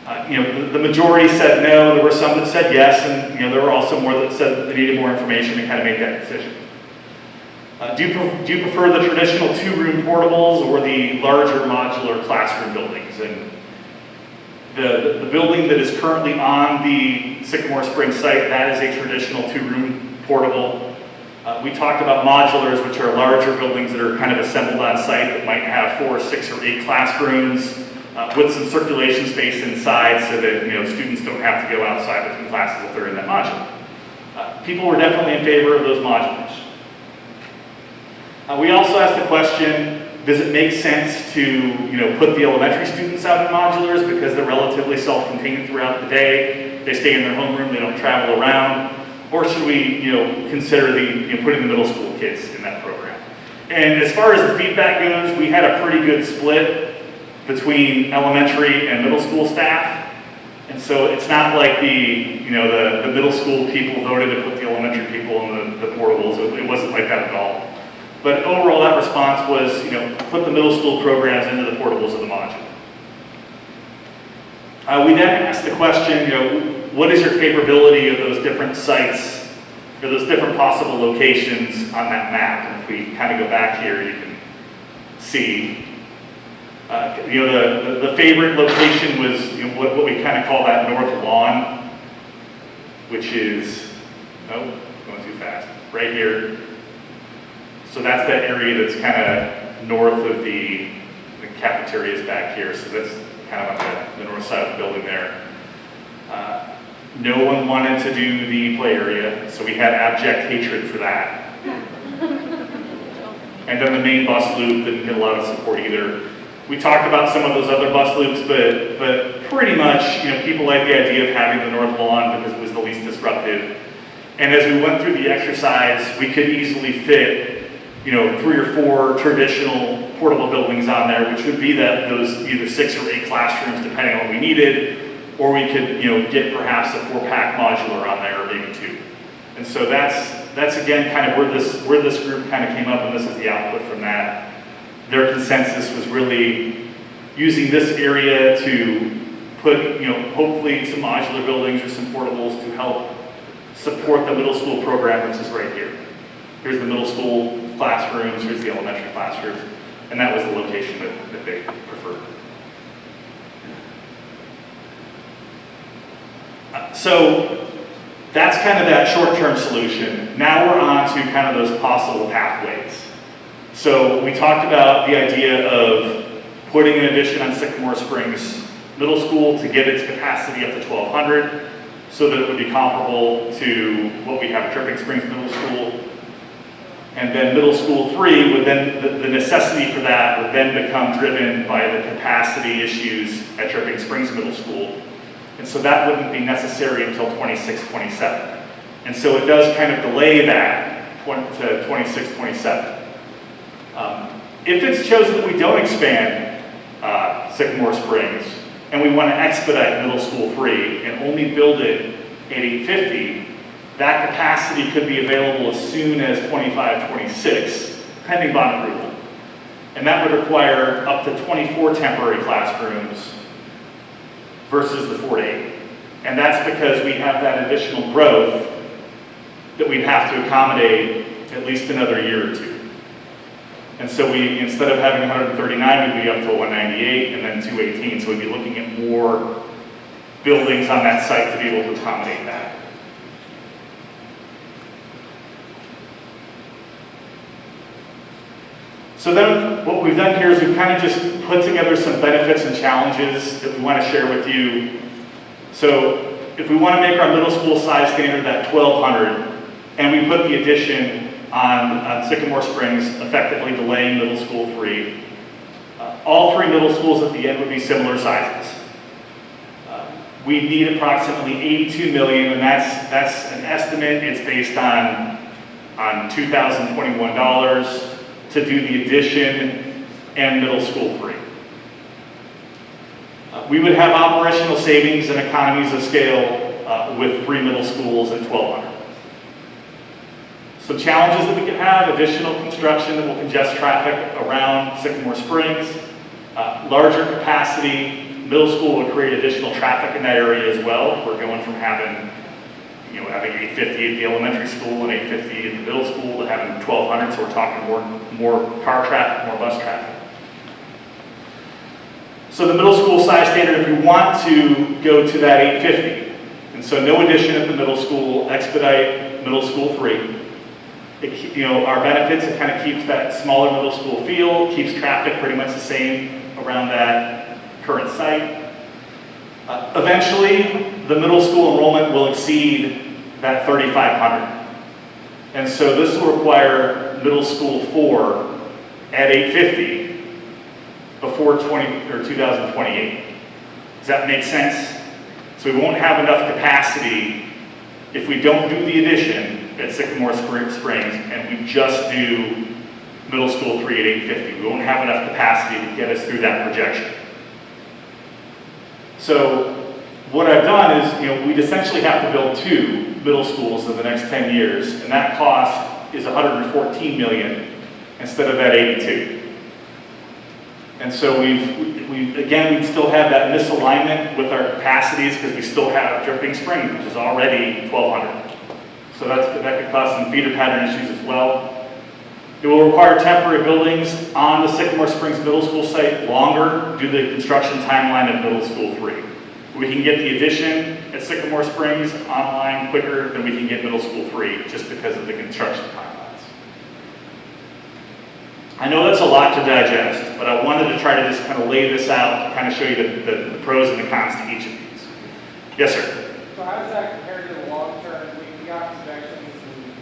The majority said no. There were some that said yes, and there were also more that said that they needed more information and kind of made that decision. Do you prefer the traditional 2-room portables or the larger modular classroom buildings? And the building that is currently on the Sycamore Springs site, that is a traditional 2-room portable. We talked about modulars, which are larger buildings that are kind of assembled on site that might have 4, 6, or 8 classrooms with some circulation space inside so that students don't have to go outside between classes if they're in that module. People were definitely in favor of those modulars. We also asked the question, does it make sense to put the elementary students out in modulars because they're relatively self-contained throughout the day? They stay in their homeroom, they don't travel around. Or should we, consider putting the middle school kids in that program? And as far as the feedback goes, we had a pretty good split between elementary and middle school staff. And so it's not like the middle school people voted to put the elementary people in the portables. It wasn't like that at all. But overall, that response was, put the middle school programs into the portables of the module. We then asked the question, what is your favorability of those different sites, or those different possible locations on that map? And if we kind of go back here, you can see, the favorite location was what we kind of call that north lawn, which is, going too fast, right here. So that's that area that's kind of north of the cafeterias back here. So that's kind of on the north side of the building there. No one wanted to do the play area, so we had abject hatred for that. And then the main bus loop didn't get a lot of support either. We talked about some of those other bus loops, but pretty much, people like the idea of having the north lawn because it was the least disruptive. And as we went through the exercise, we could easily fit 3 or 4 traditional portable buildings on there, which would be those either 6 or 8 classrooms, depending on what we needed, or we could, get perhaps a 4-pack modular on there, or maybe 2. And so that's again kind of where this group kind of came up, and this is the output from that. Their consensus was really using this area to put, hopefully some modular buildings or some portables to help support the middle school program, which is right here. Here's the middle school classrooms, here's the elementary classrooms, and that was the location that they preferred. So that's kind of that short-term solution. Now we're on to kind of those possible pathways. So we talked about the idea of putting an addition on Sycamore Springs Middle School to get its capacity up to 1,200 so that it would be comparable to what we have at Dripping Springs Middle School. And then Middle School 3 would then, the necessity for that would then become driven by the capacity issues at Dripping Springs Middle School. And so that wouldn't be necessary until 26-27. And so it does kind of delay that to 26-27. If it's chosen that we don't expand Sycamore Springs and we want to expedite Middle School 3 and only build it at 850, that capacity could be available as soon as 25-26, pending bond approval. And that would require up to 24 temporary classrooms versus the 4 to 8. And that's because we have that additional growth that we'd have to accommodate at least another year or 2. And so we, instead of having 139, we'd be up to 198 and then 218. So we'd be looking at more buildings on that site to be able to accommodate that. So then what we've done here is we've kind of just put together some benefits and challenges that we want to share with you. So if we want to make our middle school size standard that 1,200, and we put the addition on Sycamore Springs, effectively delaying Middle School 3, All three middle schools at the end would be similar sizes. We need approximately $82 million, and that's an estimate. It's based on 2021 dollars to do the addition and middle school free. We would have operational savings and economies of scale with 3 middle schools at 1,200. Some challenges that we could have: additional construction that will congest traffic around Sycamore Springs, larger capacity. Middle school would create additional traffic in that area as well. We're going from having 850 at the elementary school and 850 in the middle school to having 1,200, so we're talking more car traffic, more bus traffic. So the middle school size standard, if we want to go to that 850, and so no addition at the middle school, expedite middle school 3. Our benefits, it kind of keeps that smaller middle school feel, keeps traffic pretty much the same around that current site. Eventually, the middle school enrollment will exceed that 3,500. And so this will require middle school 4 at 850 before 2028. Does that make sense? So we won't have enough capacity if we don't do the addition at Sycamore Springs and we just do middle school 3 at 850. We won't have enough capacity to get us through that projection. So what I've done is, we'd essentially have to build 2 middle schools in the next 10 years, and that cost is $114 million instead of that 82. And so we'd still have that misalignment with our capacities because we still have Dripping Springs, which is already 1,200. So that could cause some feeder pattern issues as well. It will require temporary buildings on the Sycamore Springs Middle School site longer due to the construction timeline of Middle School 3. We can get the addition at Sycamore Springs online quicker than we can get Middle School 3 just because of the construction timelines. I know that's a lot to digest, but I wanted to try to just kind of lay this out to kind of show you the pros and the cons to each of these. Yes, sir? So how does that compare to the long term? We got projections in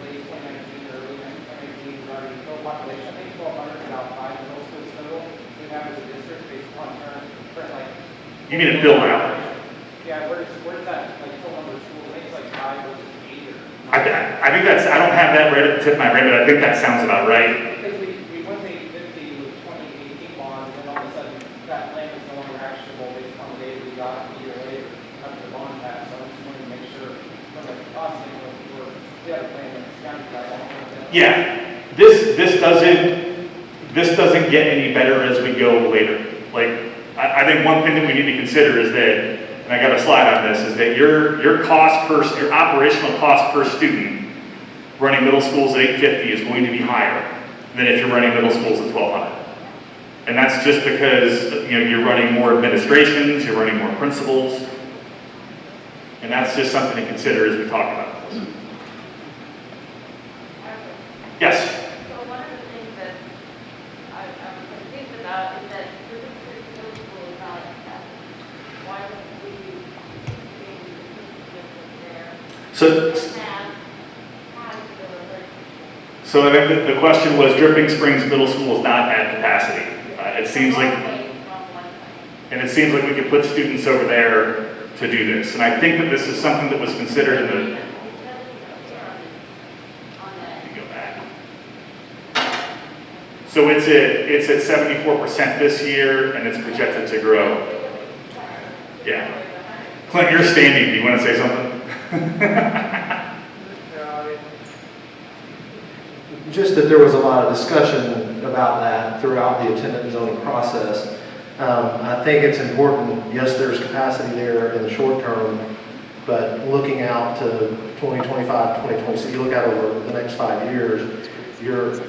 late 2019, early 2019 regarding total population. I think 1,200 is about 5 middle schools total. We have as a district based on current You mean to build out? Yeah, where's that total number of schools? I think it's 5 versus 8 or. I think that's, I don't have that right at the tip of my brain, but I think that sounds about right. Because we went to 850 with 2018 bonds, and then all of a sudden that plan was no longer actionable based on the data we got a year later after the bond passed. So I just wanted to make sure from a cost standpoint, we had a plan that's counted by all. Yeah, this doesn't get any better as we go later. I think one thing that we need to consider is that, and I got a slide on this, is that your operational cost per student running middle schools at 850 is going to be higher than if you're running middle schools at 1,200. And that's just because you're running more administrations, you're running more principals, and that's just something to consider as we talk about this. Yes? So one of the things that I'm confused about is that the district middle school is not at capacity. Why would we be there? So I think the question was, Dripping Springs Middle School is not at capacity. It seems like we could put students over there to do this. And I think that this is something that was considered in the. So it's at 74% this year, and it's projected to grow. Yeah. Clint, you're standing. Do you want to say something? Just that there was a lot of discussion about that throughout the attendance zoning process. I think it's important, yes, there's capacity there in the short term, but looking out to 2025, 2026, you look out over the next 5 years, you're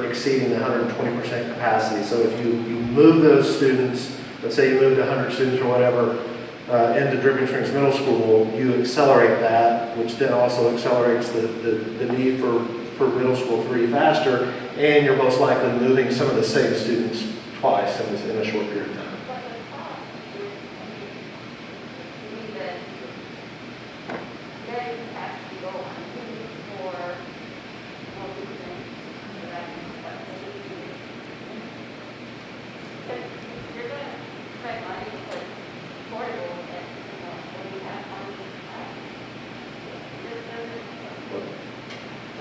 exceeding the 120% capacity. So if you move those students, let's say you moved 100 students or whatever, into Dripping Springs Middle School, you accelerate that, which then also accelerates the need for Middle School 3 faster, and you're most likely moving some of the same students twice in a short period of time.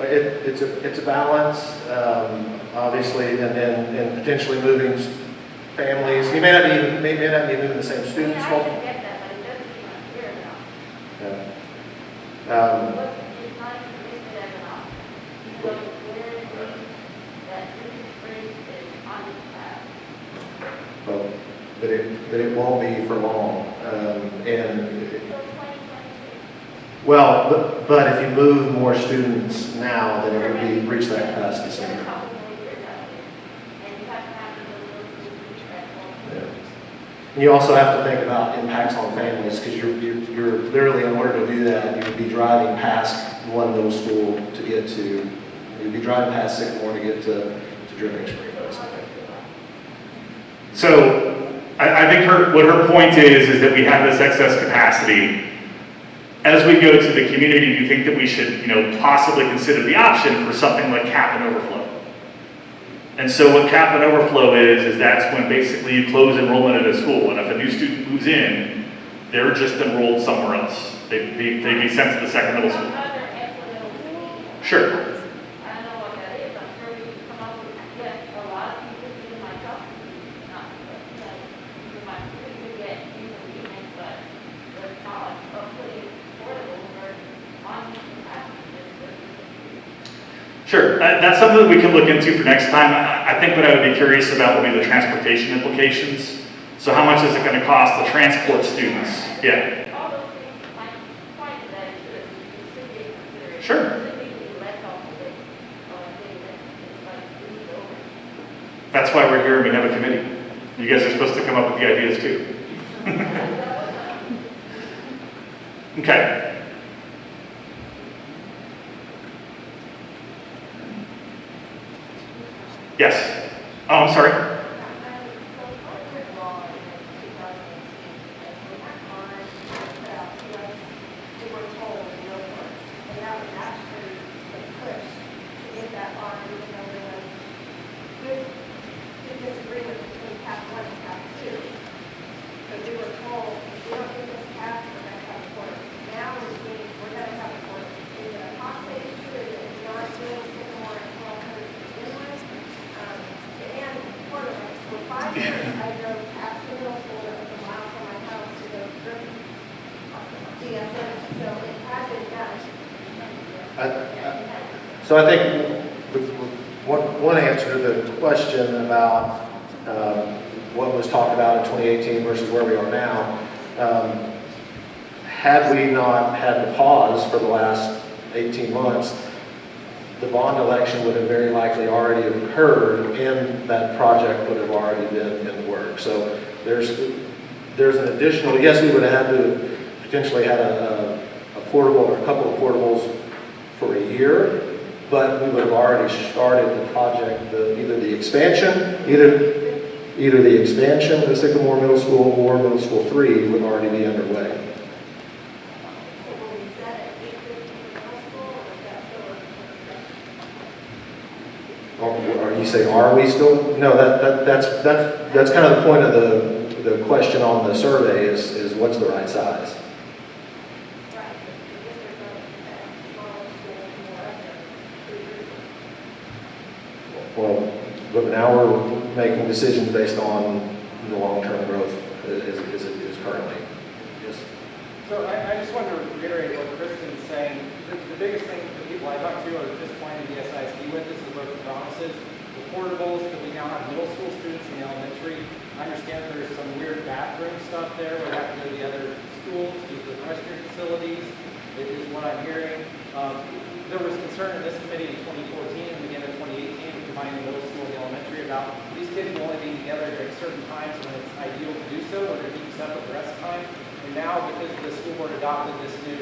It's a balance, obviously, and potentially moving families. You may not be moving the same students. I can get that, but it doesn't seem clear enough. Yeah. It's not listed enough. So where is it that Dripping Springs is on this path? Well, but it won't be for long. But if you move more students now, then it would be reach that capacity center. Yeah. And you also have to think about impacts on families, because you're literally, in order to do that, you would be driving past one middle school to get to, you'd be driving past Sycamore to get to Dripping Springs, basically. So I think what her point is that we have this excess capacity. As we go to the community, do you think that we should, possibly consider the option for something like cap and overflow? And so what cap and overflow is that's when basically you close enrollment at a school, and if a new student moves in, they're just enrolled somewhere else. They'd be sent to the second middle school. Sure. I don't know what that is. I'm sure we can come up with, yes, a lot of people, even myself, not, you might get inconvenience, but the thought of putting portables or on Sure, that's something that we can look into for next time. I think what I would be curious about would be the transportation implications. So how much is it going to cost to transport students? Yeah. all those things, my point is that it should be considered. Sure. It should be less off of it, thing that it's like, we need over. That's why we're here and we have a committee. You guys are supposed to come up with the ideas too. Okay. Yes. Oh, I'm sorry. So I think one answer to the question about what was talked about in 2018 versus where we are now, had we not had the pause for the last 18 months, the bond election would have very likely already occurred and that project would have already been in the works. So there's an additional, yes, we would have had to potentially had a portable or a couple of portables for a year, but we would have already started the project, either the expansion of Sycamore Middle School or Middle School 3 would already be underway. Or you say, are we still? No, that's kind of the point of the question on the survey is what's the right size? Well, but now we're making decisions based on the long-term growth as it is currently. Yes. So I just wanted to reiterate what Kristen's saying. The biggest thing that people I talk to are disappointed the SISD with is the broken promises. The portables that we now have middle school students in the elementary. I understand there's some weird bathroom stuff there where they have to go to the other schools, use the restroom facilities, is what I'm hearing. There was concern in this committee in 2014 and again in 2018, combining the middle school and the elementary, about these kids will only be together during certain times when it's ideal to do so, or to keep separate the rest of the time. And now, because the school board adopted this new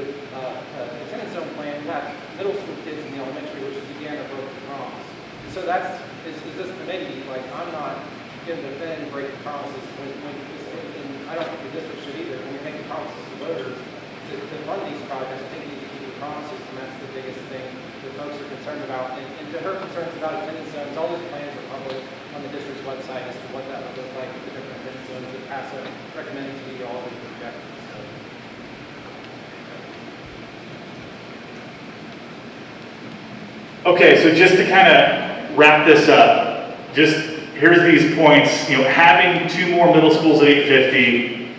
attendance zone plan, we have middle school kids in the elementary, which is again a broken promise. And so is this committee, like, I'm not going to defend breaking promises and I don't think the district should either. When you're making promises to voters to fund these projects, I think you need to keep the promises, and that's the biggest thing that folks are concerned about. And to her concerns about attendance zones, all those plans are public on the district's website as to what that would look like with the different attendance zones that PASA recommended to be all of the projections. Okay, so just to kind of wrap this up, just here's these points. You know, having 2 more middle schools at 850,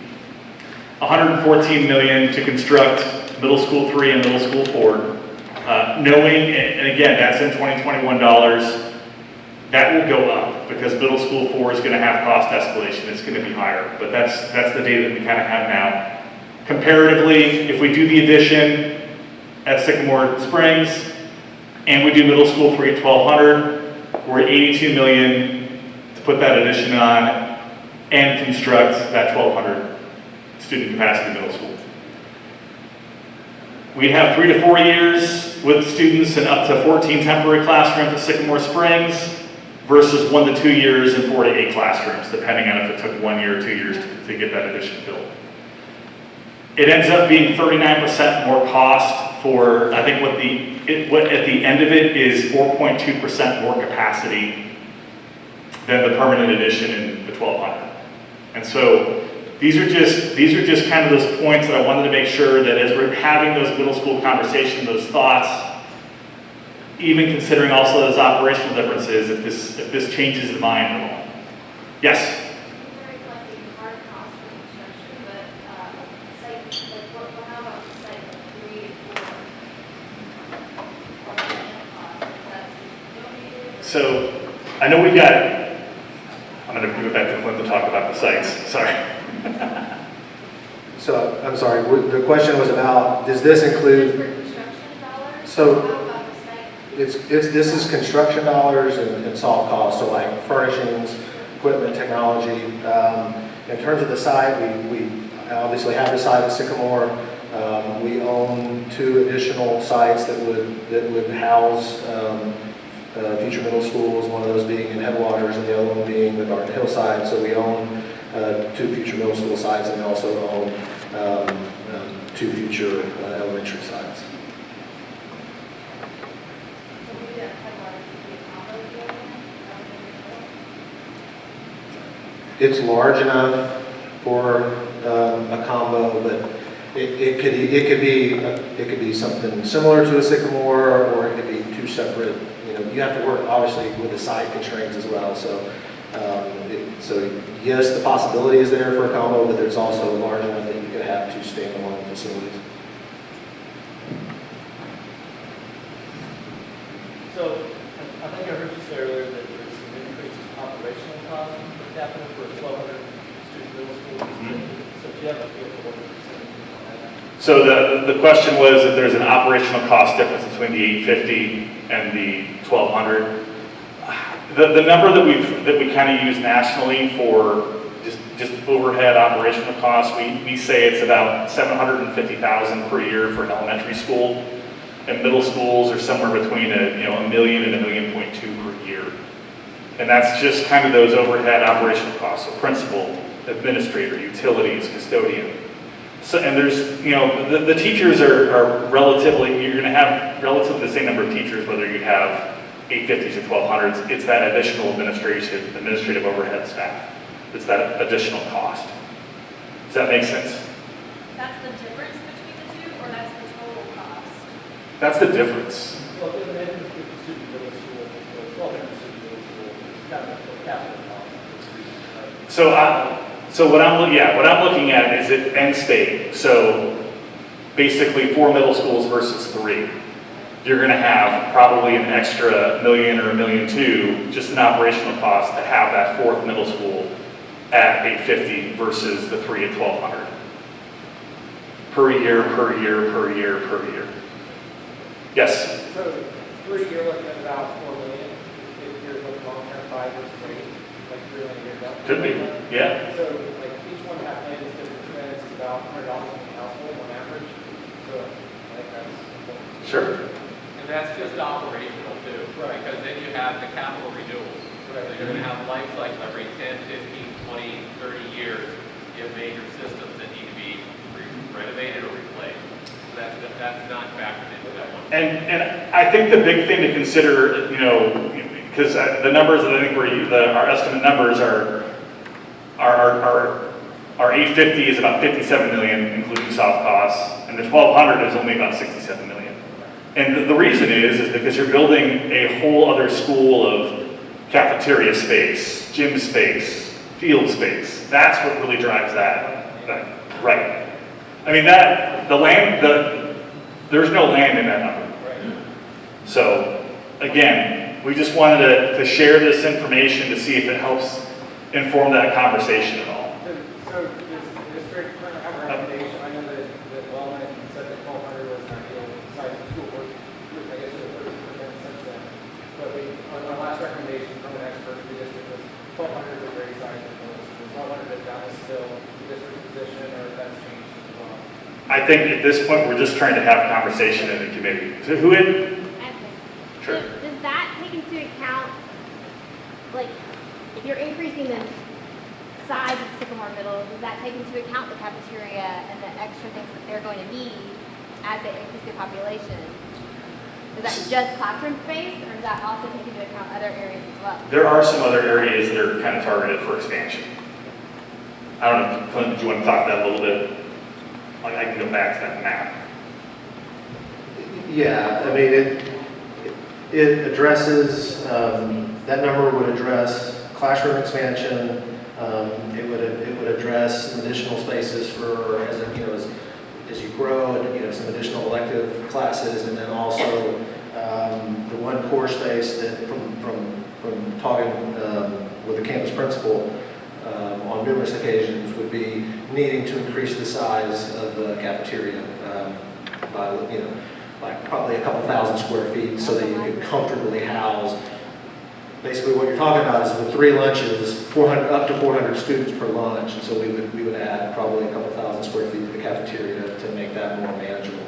$114 million to construct middle school 3 and middle school 4. Knowing, and again, that's in 2021 dollars, that will go up because middle school 4 is going to have cost escalation. It's going to be higher, but that's the data that we kind of have now. Comparatively, if we do the addition at Sycamore Springs and we do middle school 3 at 1,200, we're at $82 million to put that addition on and construct that 1,200 student capacity middle school. We'd have 3 to 4 years with students and up to 14 temporary classrooms at Sycamore Springs versus 1 to 2 years and 4 to 8 classrooms, depending on if it took 1 year or 2 years to get that addition built. It ends up being 39% more cost for, I think what at the end of it is 4.2% more capacity than the permanent addition in the 1,200. And so these are just kind of those points that I wanted to make sure that as we're having those middle school conversations, those thoughts, even considering also those operational differences, if this changes the mind at all. Yes? So I know we've got, I'm going to move it back to Clint to talk about the sites, sorry. So, I'm sorry, the question was about, does this include, so this is construction dollars and soft costs, so like furnishings, equipment, technology. In terms of the site, we obviously have the site at Sycamore. We own 2 additional sites that would house future middle schools, one of those being in Headwaters and the other one being the Garden Hill site. So we own 2 future middle school sites, and we also own 2 future elementary sites. It's large enough for a combo, but it could be something similar to a Sycamore, or it could be 2 separate. You know, you have to work obviously with the site constraints as well. So, so yes, the possibility is there for a combo, but there's also large enough that you could have 2 standalone facilities. So, I think I heard you say earlier that there's some increased operational cost per capita for 1,200 student middle schools. So do you have a feel for what the percentage on that? So the question was if there's an operational cost difference between the 850 and the 1,200. The number that we kind of use nationally for just overhead operational costs, we say it's about $750,000 per year for an elementary school, and middle schools are somewhere between $1 million and $1.2 million per year. And that's just kind of those overhead operational costs, so principal, administrator, utilities, custodian. So, and there's, the teachers are relatively, you're going to have relatively the same number of teachers whether you have 850s or 1200s. It's that additional administrative overhead staff. It's that additional cost. Does that make sense? That's the difference between the 2, or that's the total cost? That's the difference. Well, the student middle school, 1,200 student middle school, is kind of a capital cost. So what I'm looking at is at end state. So basically 4 middle schools versus 3. You're going to have probably an extra $1 million or $1.2 million just an operational cost to have that 4th middle school at 850 versus the 3 at 1,200 per year, per year, per year, per year. Yes. So 3, you're looking at about $4 million. If you're looking long-term, 5 versus 8, like 3 million years up. Could be. Yeah. So like each one half million is different expense. It's about $100 in the household on average. So I think that's Sure. And that's just operational too, right? Because then you have the capital renewals. Right. So you're going to have life cycles every 10, 15, 20, 30 years. You have major systems that need to be renovated or replaced. So that's not factored into that one. And I think the big thing to consider, because the numbers that I think our estimate numbers are 850 is about 57 million, including soft costs, and the 1,200 is only about 67 million. And the reason is because you're building a whole other school of cafeteria space, gym space, field space. That's what really drives that right. I mean, there's no land in that number. So, again, we just wanted to share this information to see if it helps inform that conversation at all. So does the district currently have a recommendation? I know that Wellman said that 1,200 was an ideal size of school. I guess it was 30% since then. But our last recommendation from an expert in the district was 1,200 is a great size of schools. So I wondered if that was still the district's position or if that's changed as well. I think at this point, we're just trying to have conversation in the committee. So who had? Sure. Does that take into account, like, if you're increasing the size of Sycamore Middle, does that take into account the cafeteria and the extra things that they're going to need as they increase their population? Is that just classroom space, or does that also take into account other areas as well? There are some other areas that are kind of targeted for expansion. I don't know, Clint, do you want to talk that a little bit? Like, I can go back to that map. Yeah, I mean, it addresses, that number would address classroom expansion. It would address some additional spaces for, as you grow, and, some additional elective classes, and then also the one core space that from talking with the campus principal on numerous occasions would be needing to increase the size of the cafeteria by, like probably a couple thousand square feet so that you could comfortably house. Basically what you're talking about is with 3 lunches, up to 400 students per lunch, and so we would add probably a couple thousand square feet to the cafeteria to make that more manageable.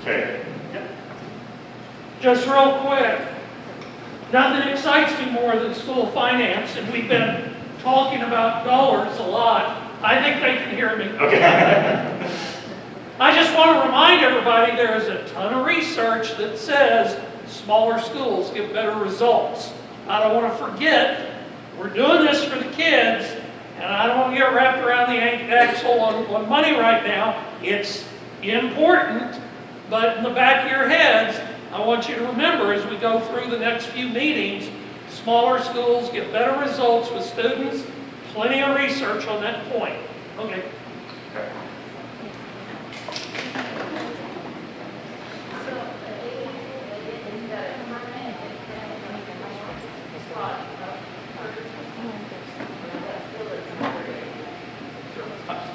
Okay. Just real quick, nothing excites me more than school finance, and we've been talking about dollars a lot. I think they can hear me. Okay. I just want to remind everybody there is a ton of research that says smaller schools give better results. I don't want to forget, we're doing this for the kids, and I don't want to get wrapped around the axle on money right now. It's important, but in the back of your heads, I want you to remember as we go through the next few meetings, smaller schools get better results with students. Plenty of research on that point. Okay.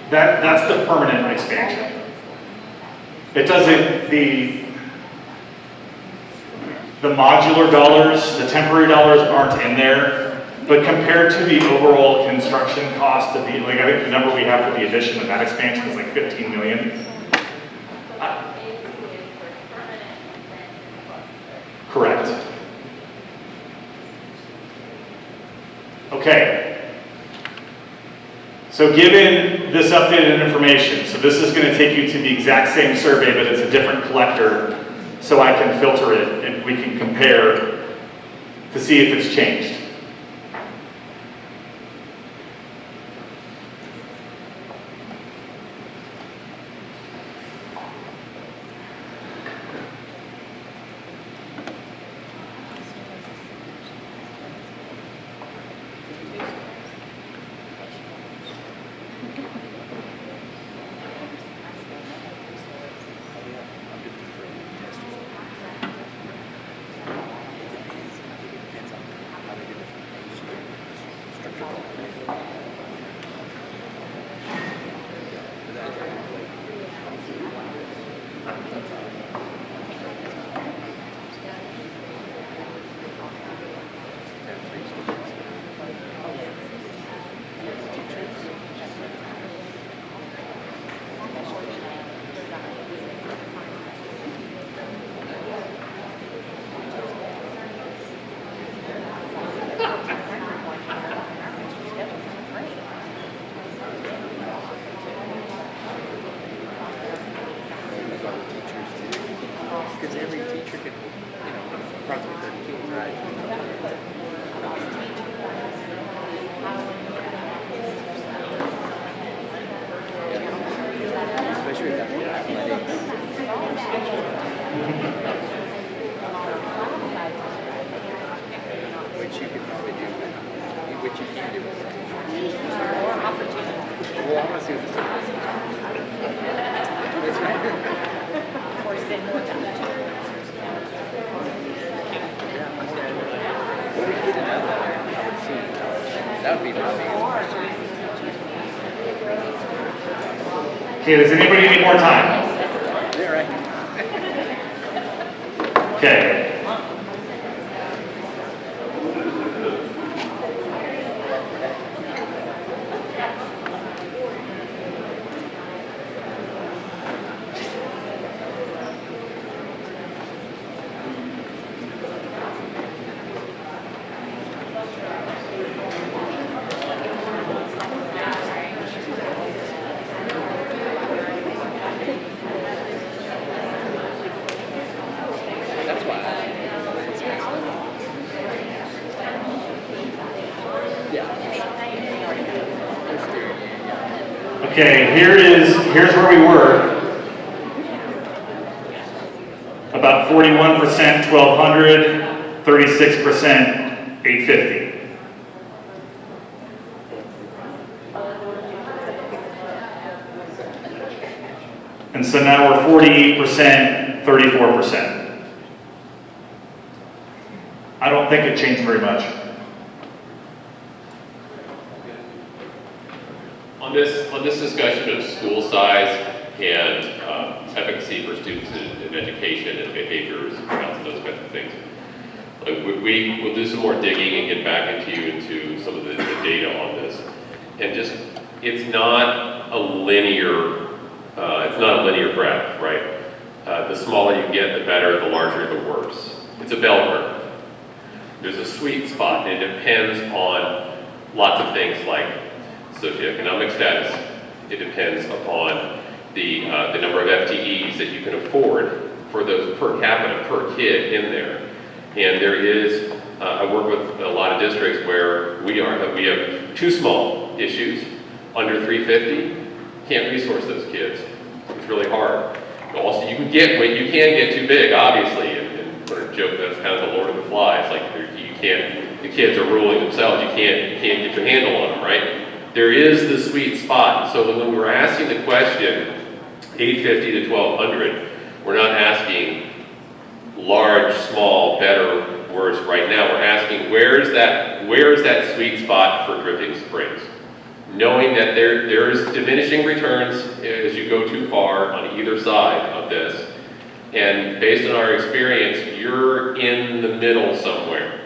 That's the permanent expansion. It doesn't, the modular dollars, the temporary dollars aren't in there, but compared to the overall construction cost of the, like I think the number we have for the addition of that expansion is like 15 million. Correct. Okay. So given this updated information, so this is going to take you to the exact same survey, but it's a different collector, so I can filter it and we can compare to see if it's changed. Which you could probably do, which you can do. Well, I want to see what that would be my biggest question. Okay, does anybody need more time? Yeah, right. Okay. That's why. Okay, here's where we were. About 41%, 1,200, 36%, 850. And so now we're 48%, 34%. I don't think it changed very much. On this discussion of school size and efficacy for students in education and behaviors and those kinds of things, we'll do some more digging and get back into some of the data on this. And just, it's not a linear graph, right? The smaller you get, the better, the larger, the worse. It's a bell curve. There's a sweet spot, and it depends on lots of things like socioeconomic status. It depends upon the number of FTEs that you can afford for those per capita, per kid in there. And there is, I work with a lot of districts where we have too small issues, under 350, can't resource those kids. It's really hard. Also, you can get too big, obviously, and sort of joke that's kind of the Lord of the Flies. Like the kids are ruling themselves. You can't get your handle on them, right? There is the sweet spot. So when we're asking the question, 850 to 1200, we're not asking large, small, better, worse right now. We're asking where is that sweet spot for Dripping Springs? Knowing that there's diminishing returns as you go too far on either side of this. And based on our experience, you're in the middle somewhere.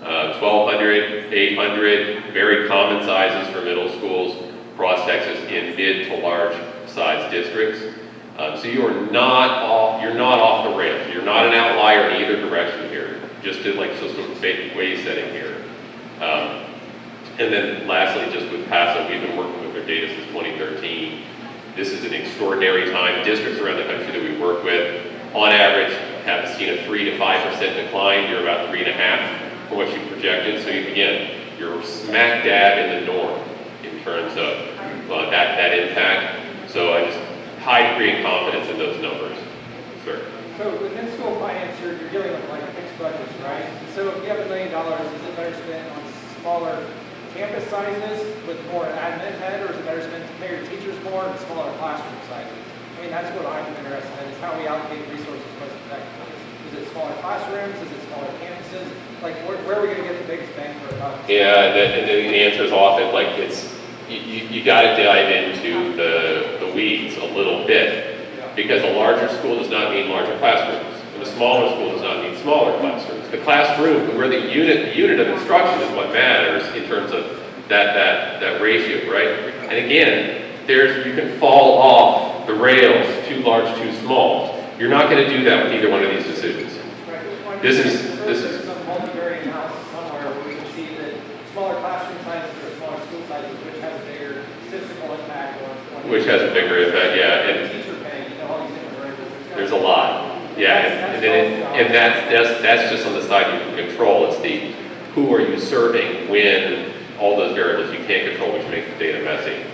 1,200, 800, very common sizes for middle schools across Texas in mid to large size districts. So you're not off the rails. You're not an outlier in either direction here. Just to like sort of way setting here. And then lastly, just with PASA, we've been working with their data since 2013. This is an extraordinary time. Districts around the country that we work with, on average, have seen a 3 to 5% decline. You're about 3.5% from what you projected. So again, you're smack dab in the norm in terms of that impact. So I just high degree of confidence in those numbers. Sir. So within school finance, you're dealing with like fixed budgets, right? So if you have $1 million, is it better spent on smaller campus sizes with more admin head, or is it better spent to pay your teachers more and smaller classroom sizes? I mean, that's what I'm interested in, is how we allocate resources most effectively. Is it smaller classrooms? Is it smaller campuses? Like, where are we going to get the biggest bang for the buck? Yeah, the answer is often like you got to dive into the weeds a little bit, because a larger school does not mean larger classrooms, and a smaller school does not mean smaller classrooms. The classroom, where the unit of instruction is what matters in terms of that ratio, right? And again, you can fall off the rails, too large, too small. You're not going to do that with either one of these decisions. This is some multivariate analysis somewhere where we can see that smaller classroom sizes or smaller school sizes, which has a bigger statistical impact on which has a bigger impact, yeah. And teacher pay, all these different variables. there's a lot. Yeah, and that's just on the side you can control. It's the who are you serving when all those variables you can't control, which makes the data messy.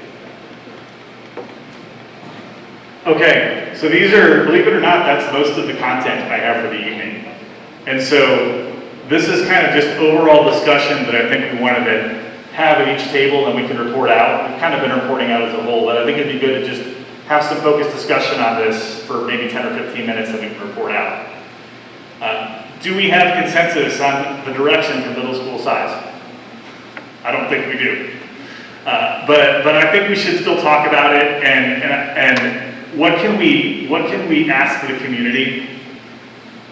Okay, so So these are, believe it or not, that's most of the content I have for the evening. And so this is kind of just overall discussion that I think we wanted to have at each table and we can report out. We've kind of been reporting out as a whole, but I think it'd be good to just have some focused discussion on this for maybe 10 or 15 minutes and we can report out. Do we have consensus on the direction for middle school size? I don't think we do. But I think we should still talk about it and what can we ask the community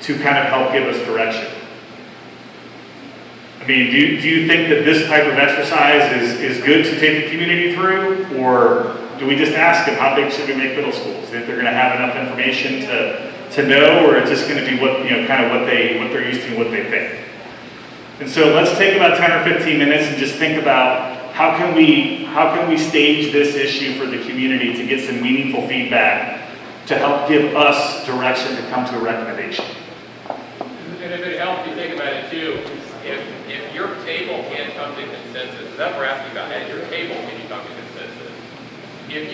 to kind of help give us direction? I mean, do you think that this type of exercise is good to take the community through, or do we just ask them how big should we make middle schools? If they're going to have enough information to know, or it's just going to be what kind of what they're used to and what they think. And so let's take about 10 or 15 minutes and just think about how can we stage this issue for the community to get some meaningful feedback to help give us direction to come to a recommendation. And if it helps you think about it too, if your table can't come to consensus, that's what we're asking about, at your table can you come to consensus? If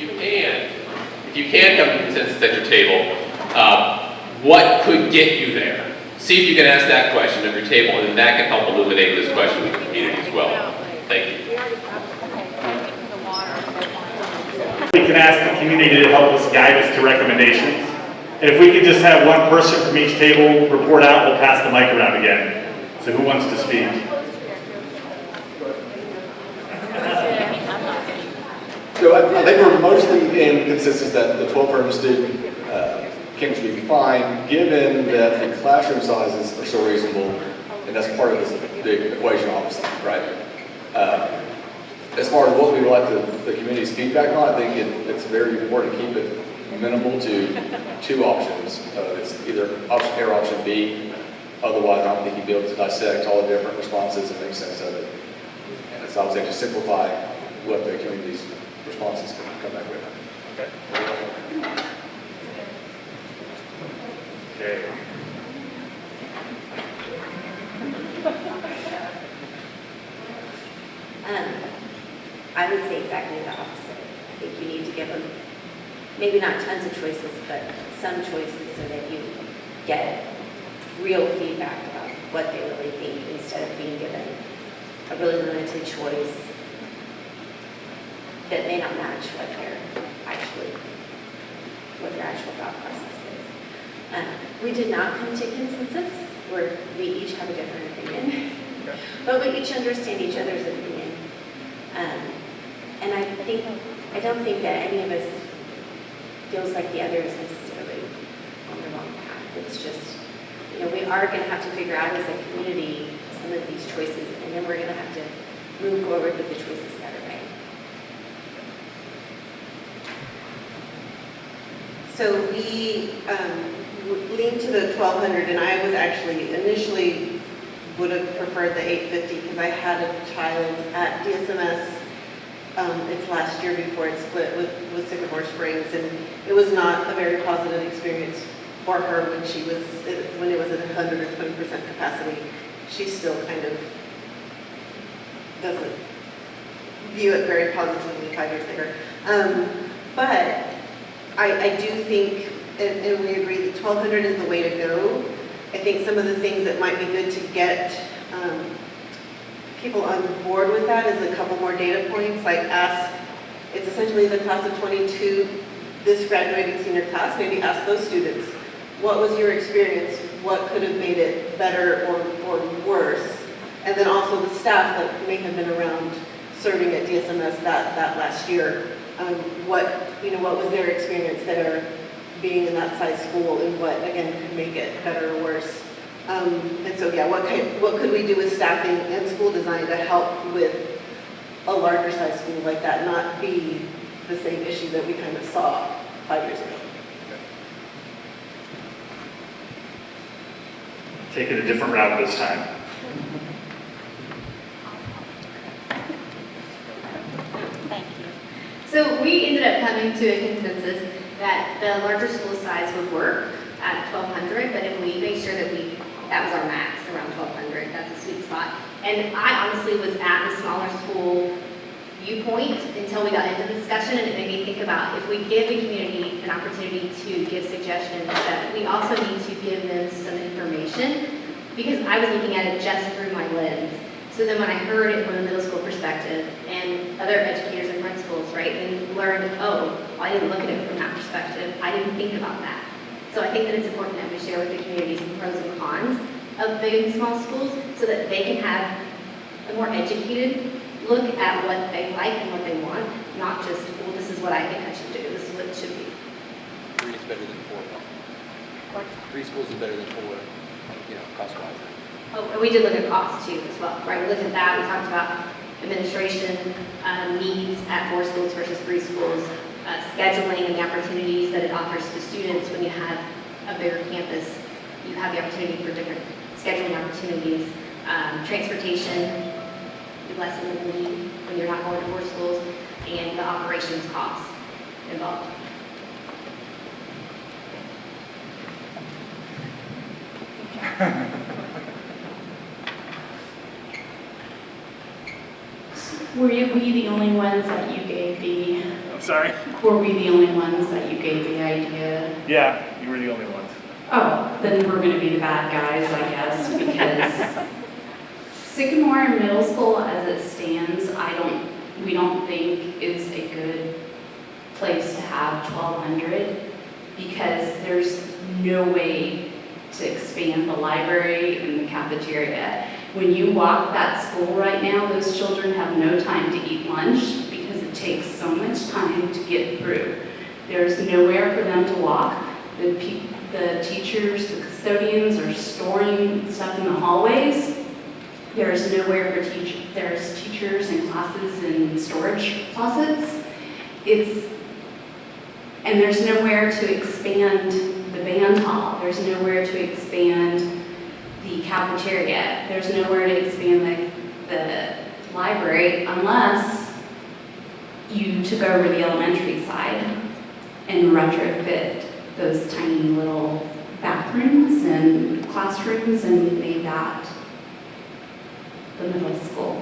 you can't come to consensus at your table, what could get you there? See if you can ask that question at your table, and that can help illuminate this question with the community as well. Thank you. We can ask the community to help us guide us to recommendations. And if we could just have one person from each table report out, we'll pass the mic around again. So who wants to speak? So I think we're mostly in consensus that the 1200 student chemistry be fine, given that the classroom sizes are so reasonable, and that's part of this big equation, obviously, right? As far as what we would like the community's feedback on, I think it's very important to keep it minimal to two options. It's either option A or option B. Otherwise, I don't think you'd be able to dissect all the different responses and make sense of it. And it's obviously to simplify what the community's responses can come back with. Okay. Okay. I would say exactly the opposite. I think you need to give them maybe not tons of choices, but some choices so that you get real feedback about what they really think instead of being given a really limited choice that may not match what their actual thought process is. We did not come to consensus where we each have a different opinion, but we each understand each other's opinion. And I don't think that any of us feels like the other is necessarily on the wrong path. It's just, we are going to have to figure out as a community some of these choices, and then we're going to have to move forward with the choices that are right. So we leaned to the 1200, and I was actually initially would have preferred the 850 because I had a child at DSMS. It's last year before it split with Sycamore Springs, and it was not a very positive experience for her when it was at 120% capacity. She still kind of doesn't view it very positively 5 years later. But I do think, and we agree that 1200 is the way to go. I think some of the things that might be good to get people on board with that is a couple more data points, like it's essentially the class of 22, this graduating senior class, maybe ask those students, what was your experience? What could have made it better or worse? And then also the staff that may have been around serving at DSMS that last year. What was their experience there being in that size school, and what, again, could make it better or worse? And so, yeah, what could we do with staffing and school design to help with a larger size school like that not be the same issue that we kind of saw 5 years ago? Take it a different route this time. So we ended up coming to a consensus that the larger school size would work at 1,200, but if we made sure that that was our max, around 1,200, that's a sweet spot. And I honestly was at the smaller school viewpoint until we got into the discussion, and it made me think about if we give the community an opportunity to give suggestions, that we also need to give them some information, because I was looking at it just through my lens. So then when I heard it from a middle school perspective and other educators and principals, right, and learned, oh, I didn't look at it from that perspective, I didn't think about that. So I think that it's important that we share with the community some pros and cons of big and small schools so that they can have a more educated look at what they like and what they want, not just, well, this is what I think I should do, this is what it should be. 3 is better than 4. 3 schools is better than 4, cost-wise. Oh, and we did look at cost too as well, right? We looked at that, we talked about administration needs at 4 schools versus 3 schools, scheduling and the opportunities that it offers to students when you have a bigger campus. You have the opportunity for different scheduling opportunities, transportation, lessen the need when you're not going to 4 schools, and the operations costs involved. Were we the only ones that you gave the... I'm sorry? Were we the only ones that you gave the idea? Yeah, you were the only ones. Oh, then we're gonna be the bad guys, I guess, because Sycamore Middle School as it stands, we don't think is a good place to have 1,200 because there's no way to expand the library and the cafeteria. When you walk that school right now, those children have no time to eat lunch because it takes so much time to get through. There's nowhere for them to walk. The teachers, the custodians are storing stuff in the hallways. There's nowhere for there's teachers and classes in storage closets. And there's nowhere to expand the band hall. There's nowhere to expand the cafeteria. There's nowhere to expand the library unless you took over the elementary side and retrofit those tiny little bathrooms and classrooms and made that the middle school,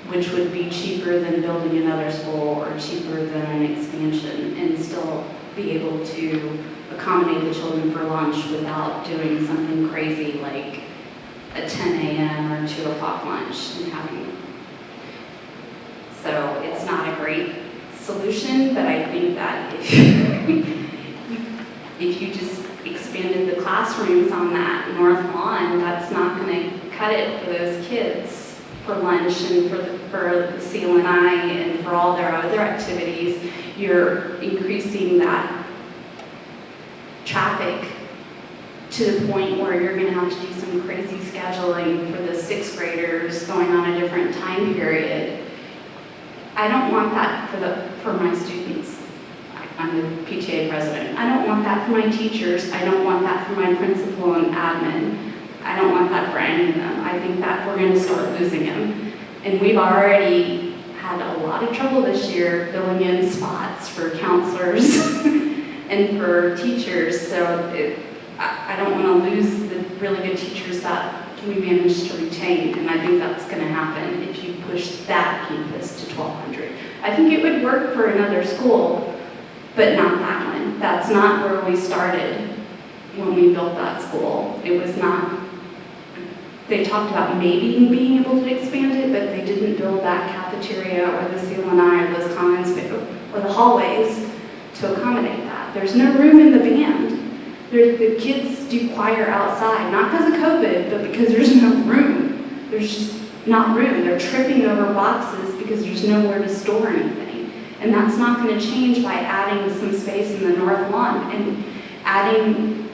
which would be cheaper than building another school or cheaper than an expansion and still be able to accommodate the children for lunch without doing something crazy like a 10 a.m. or 2 o'clock lunch and having. So it's not a great solution, but I think that if you just expanded the classrooms on that north lawn, that's not going to cut it for those kids for lunch and for the CLNI and for all their other activities. You're increasing that traffic to the point where you're going to have to do some crazy scheduling for the 6th graders going on a different time period. I don't want that for my students. I'm the PTA president. I don't want that for my teachers. I don't want that for my principal and admin. I don't want that for any of them. I think that we're going to start losing them. And we've already had a lot of trouble this year filling in spots for counselors and for teachers. So I don't want to lose the really good teachers that we managed to retain. And I think that's going to happen if you push that campus to 1,200. I think it would work for another school, but not that one. That's not where we started when we built that school. It was not, they talked about maybe being able to expand it, but they didn't build that cafeteria or the CLNI or those commons or the hallways to accommodate that. There's no room in the band. The kids do choir outside, not because of COVID, but because there's no room. There's just not room. They're tripping over boxes because there's nowhere to store anything. And that's not going to change by adding some space in the north lawn. And adding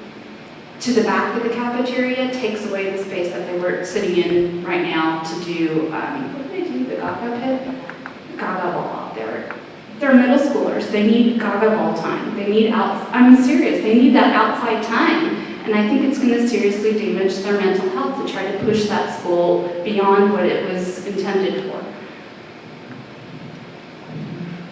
to the back of the cafeteria takes away the space that they were sitting in right now to do, what do they do, the Gaga pit? Gaga ball out there. They're middle schoolers. They need Gaga ball time. They need I'm serious. They need that outside time. And I think it's going to seriously damage their mental health to try to push that school beyond what it was intended for.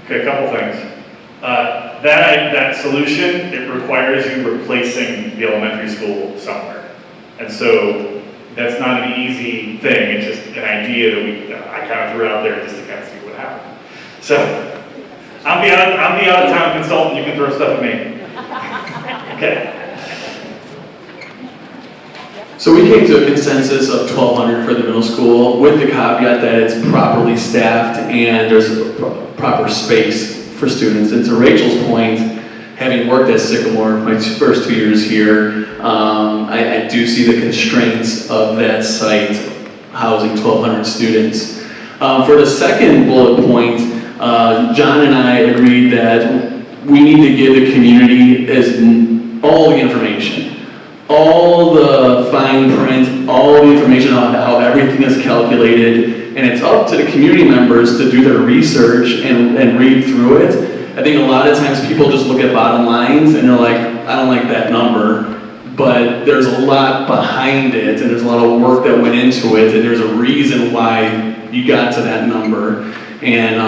Okay, a couple things. That solution, it requires you replacing the elementary school somewhere. And so that's not an easy thing. It's just an idea that I kind of threw out there just to kind of see what happened. So, I'm the out-of-town consultant, you can throw stuff at me. Okay. So we came to a consensus of 1,200 for the middle school with the caveat that it's properly staffed and there's a proper space for students. And to Rachel's point, having worked at Sycamore my first 2 years here, I do see the constraints of that site housing 1,200 students. For the second bullet point, John and I agreed that we need to give the community all the information. All the fine print, all the information on how everything is calculated, and it's up to the community members to do their research and read through it. I think a lot of times people just look at bottom lines and they're like, I don't like that number, but there's a lot behind it and there's a lot of work that went into it and there's a reason why you got to that number. And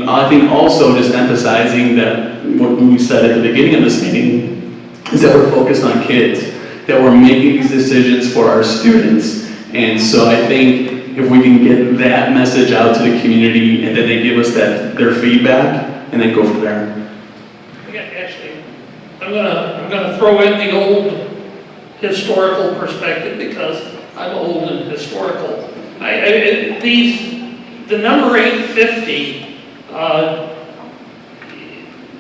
I think also just emphasizing that what we said at the beginning of this meeting, is that we're focused on kids, that we're making these decisions for our students. And so I think if we can get that message out to the community and then they give us their feedback and then go from there. Actually, I'm gonna throw in the old historical perspective because I'm old and historical. The number 850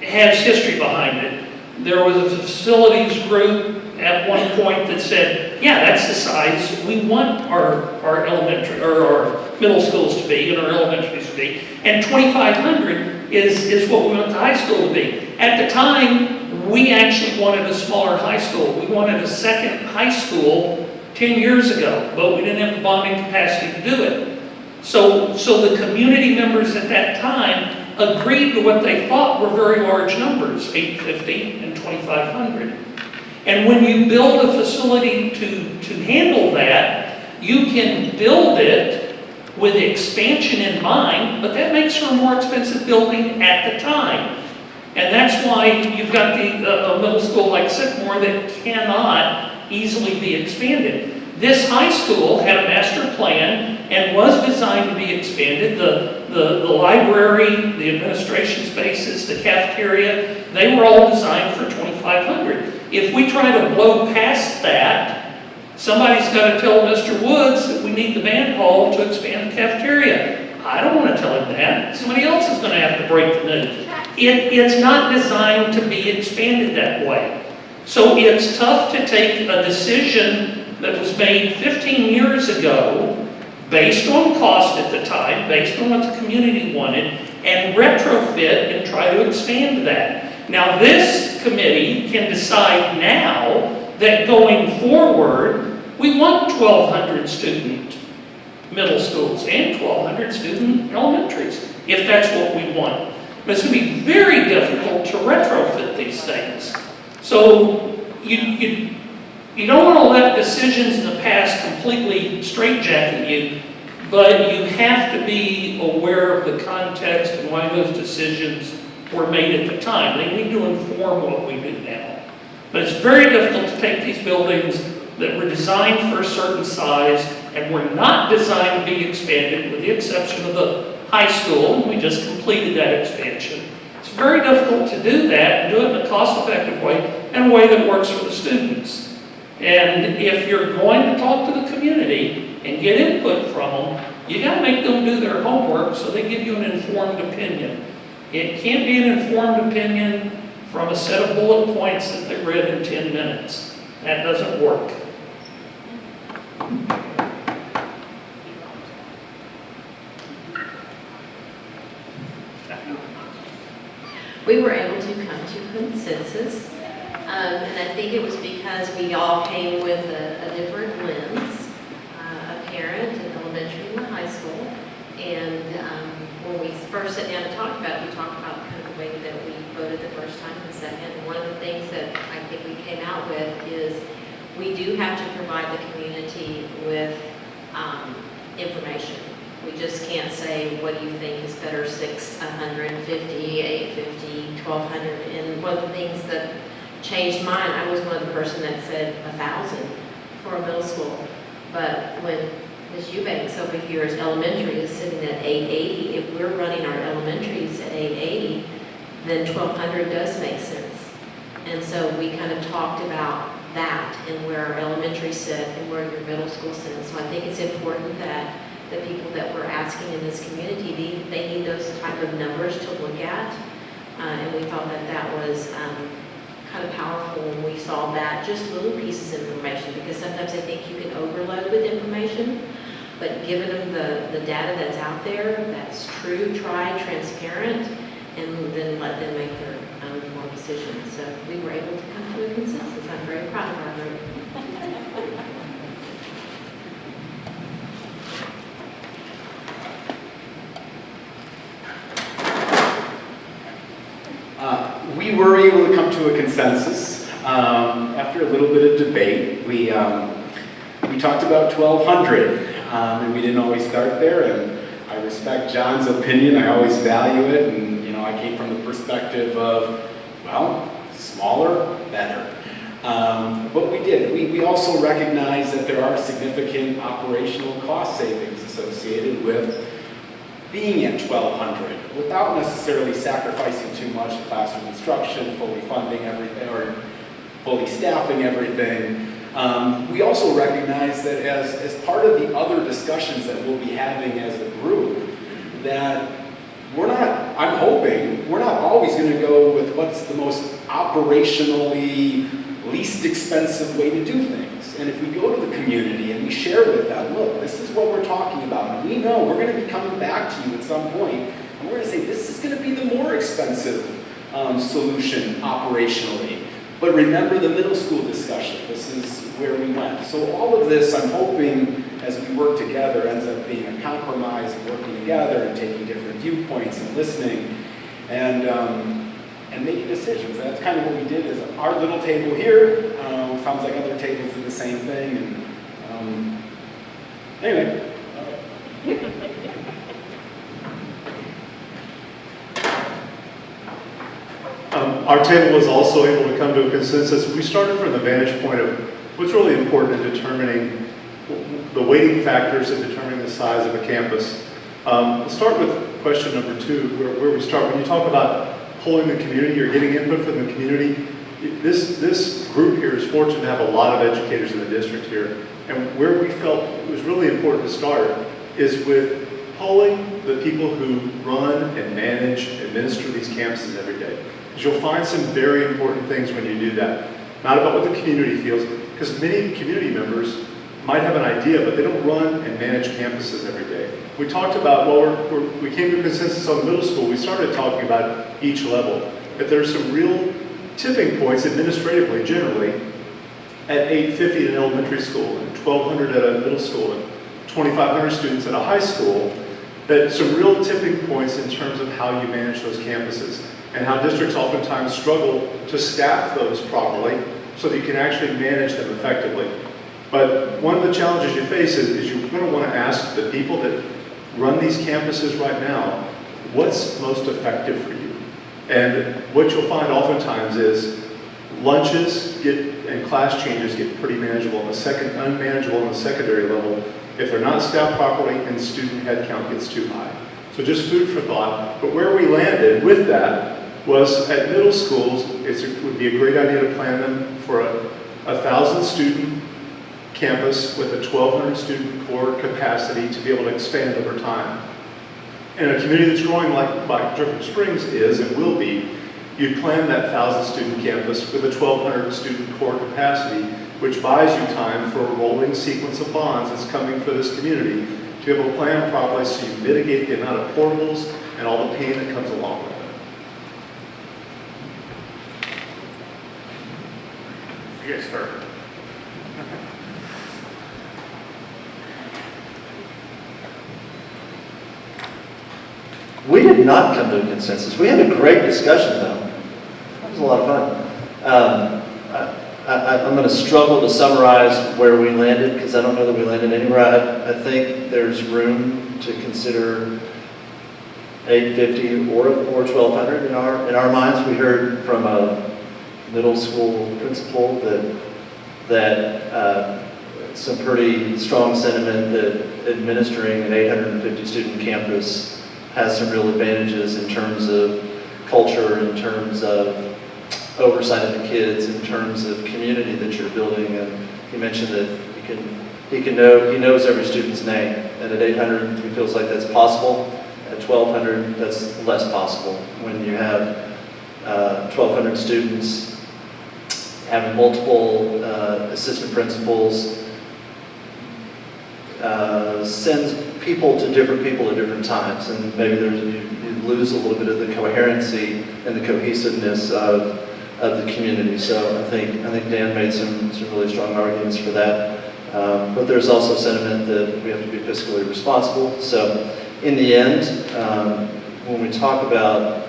has history behind it. There was a facilities group at one point that said, yeah, that's the size we want our elementary or our middle schools to be and our elementaries to be. And 2,500 is what we want the high school to be. At the time, we actually wanted a smaller high school. We wanted a second high school 10 years ago, but we didn't have the bonding capacity to do it. So the community members at that time agreed to what they thought were very large numbers, 850 and 2,500. And when you build a facility to handle that, you can build it with expansion in mind, but that makes for a more expensive building at the time. And that's why you've got a middle school like Sycamore that cannot easily be expanded. This high school had a master plan and was designed to be expanded. The library, the administration spaces, the cafeteria, they were all designed for 2,500. If we try to blow past that, somebody's got to tell Mr. Woods that we need the band hall to expand the cafeteria. I don't want to tell him that. Somebody else is going to have to break the news. It's not designed to be expanded that way. So it's tough to take a decision that was made 15 years ago based on cost at the time, based on what the community wanted, and retrofit and try to expand that. Now this committee can decide now that going forward, we want 1,200 student middle schools and 1,200 student elementaries, if that's what we want. But it's going to be very difficult to retrofit these things. So you don't want to let decisions in the past completely straitjacket you, but you have to be aware of the context and why those decisions were made at the time. They need to inform what we do now. But it's very difficult to take these buildings that were designed for a certain size and were not designed to be expanded, with the exception of the high school, and we just completed that expansion. It's very difficult to do that and do it in a cost-effective way and a way that works for the students. And if you're going to talk to the community and get input from them, you got to make them do their homework so they give you an informed opinion. It can't be an informed opinion from a set of bullet points that they read in 10 minutes. That doesn't work. We were able to come to consensus. And I think it was because we all came with a different lens, a parent, an elementary and a high school. And when we first sat down and talked about it, we talked about kind of the way that we voted the first time and second. And one of the things that I think we came out with is we do have to provide the community with information. We just can't say, what do you think is better, 650, 850, 1,200? And one of the things that changed mine, I was one of the person that said 1,000 for a middle school. But when Ms. Eubanks over here is elementary is sitting at 880. If we're running our elementaries at 880, then 1200 does make sense. And so we kind of talked about that and where our elementary sit and where your middle school sits. So I think it's important that the people that we're asking in this community, they need those type of numbers to look at. And we thought that that was kind of powerful when we saw that, just little pieces of information, because sometimes I think you can overload with information, but giving them the data that's out there, that's true, tried, transparent, and then let them make their own informed decisions. So we were able to come to a consensus. I'm very proud of our group. We were able to come to a consensus after a little bit of debate. We talked about 1,200, and we didn't always start there. And I respect John's opinion. I always value it, and I came from the perspective of, well, smaller, better. But we did. We also recognize that there are significant operational cost savings associated with being at 1,200 without necessarily sacrificing too much classroom instruction, fully funding everything, or fully staffing everything. We also recognize that as part of the other discussions that we'll be having as a group, that I'm hoping, we're not always going to go with what's the most operationally least expensive way to do things. And if we go to the community and we share with them, look, this is what we're talking about, and we know we're going to be coming back to you at some point, and we're going to say this is going to be the more expensive solution operationally. But remember the middle school discussion. This is where we went. So all of this, I'm hoping, as we work together, ends up being a compromise of working together and taking different viewpoints and listening and making decisions. That's kind of what we did is our little table here. Sounds like other tables did the same thing. And anyway. Our table was also able to come to a consensus. We started from the vantage point of what's really important in determining the weighting factors in determining the size of a campus. We'll start with question number 2, where we start. When you talk about polling the community or getting input from the community, this group here is fortunate to have a lot of educators in the district here. And where we felt it was really important to start is with polling the people who run and manage, administer these campuses every day. Because you'll find some very important things when you do that. Not about what the community feels, because many community members might have an idea, but they don't run and manage campuses every day. We talked about, we came to a consensus on middle school. We started talking about each level. That there's some real tipping points administratively, generally, at 850 in an elementary school, and 1,200 at a middle school, and 2,500 students at a high school, that some real tipping points in terms of how you manage those campuses, and how districts oftentimes struggle to staff those properly so that you can actually manage them effectively. But one of the challenges you face is you're going to want to ask the people that run these campuses right now, what's most effective for you? And what you'll find oftentimes is lunches and class changes get pretty manageable unmanageable on the secondary level if they're not staffed properly and student head count gets too high. So just food for thought. But where we landed with that was at middle schools, it would be a great idea to plan them for a 1,000 student campus with a 1,200 student core capacity to be able to expand over time. In a community that's growing like Dripping Springs is and will be, you'd plan that 1,000 student campus with a 1,200 student core capacity, which buys you time for a rolling sequence of bonds that's coming for this community to be able to plan properly so you mitigate the amount of portables and all the pain that comes along with it. You guys start. We did not come to a consensus. We had a great discussion, though. That was a lot of fun. I'm going to struggle to summarize where we landed because I don't know that we landed anywhere. I think there's room to consider 850 or 1,200 in our minds. We heard from a middle school principal that some pretty strong sentiment that administering an 850 student campus has some real advantages in terms of culture, in terms of oversight of the kids, in terms of community that you're building. And he mentioned that he knows every student's name, and at 800 he feels like that's possible. At 1200 that's less possible. When you have 1200 students, having multiple assistant principals sends people to different people at different times, and maybe you lose a little bit of the coherency and the cohesiveness of the community. So I think Dan made some really strong arguments for that. But there's also sentiment that we have to be fiscally responsible. So in the end, when we talk about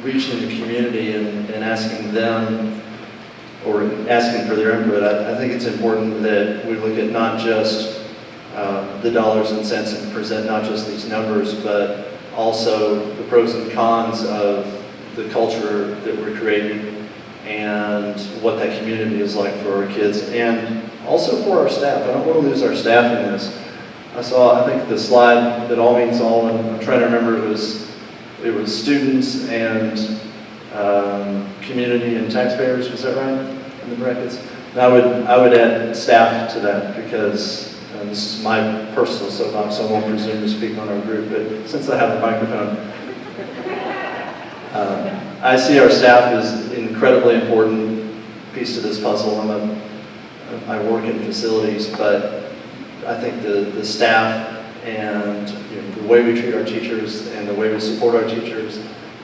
reaching the community and asking them, or asking for their input, I think it's important that we look at not just the dollars and cents and present not just these numbers, but also the pros and cons of the culture that we're creating and what that community is like for our kids and also for our staff. I don't want to lose our staff in this. I think the slide that all means all, and I'm trying to remember, it was students and community and taxpayers, was that right, in the brackets? And I would add staff to that, because this is my personal soapbox, so I won't presume to speak on our group, but since I have a microphone, I see our staff as an incredibly important piece to this puzzle. I work in facilities, but I think the staff and the way we treat our teachers and the way we support our teachers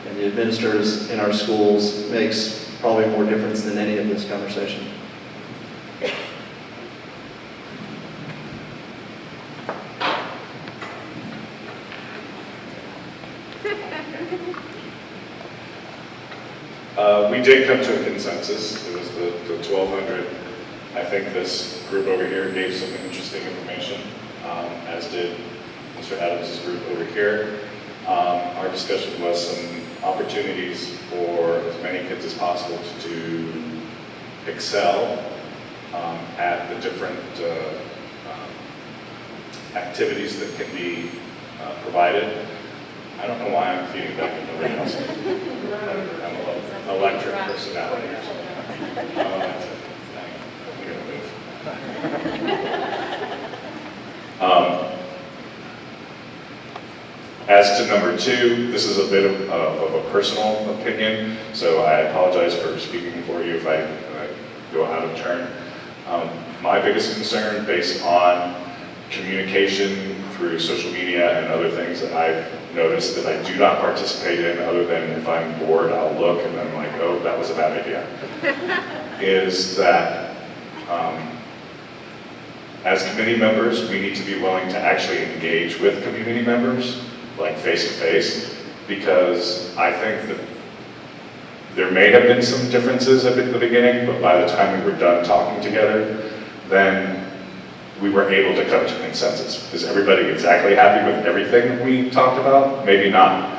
and the administrators in our schools makes probably more difference than any of this conversation. We did come to a consensus. It was the 1200. I think this group over here gave some interesting information, as did Mr. Adams' group over here. Our discussion was some opportunities for as many kids as possible to excel at the different activities that can be provided. I don't know why I'm feeding back into the else. I'm an electric personality or something. As to number two, this is a bit of a personal opinion, so I apologize for speaking for you if I go out of turn. My biggest concern, based on communication through social media and other things that I've noticed that I do not participate in, other than if I'm bored, I'll look and I'm like, oh, that was a bad idea, is that as committee members, we need to be willing to actually engage with community members, like face to face, because I think that there may have been some differences at the beginning, but by the time we were done talking together, then we were able to come to consensus. Is everybody exactly happy with everything we talked about? Maybe not.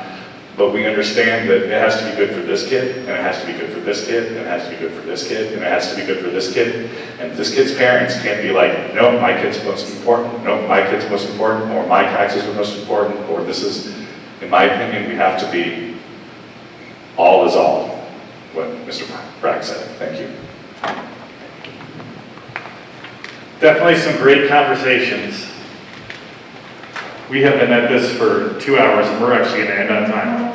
But we understand that it has to be good for this kid, and it has to be good for this kid, and it has to be good for this kid, and it has to be good for this kid. And this kid's parents can't be like, no, my kid's most important, no, my kid's most important, or my taxes are most important, or this is, in my opinion, we have to be all is all, what Mr. Bragg said. Thank you. Definitely some great conversations. We have been at this for 2 hours and we're actually going to end on time.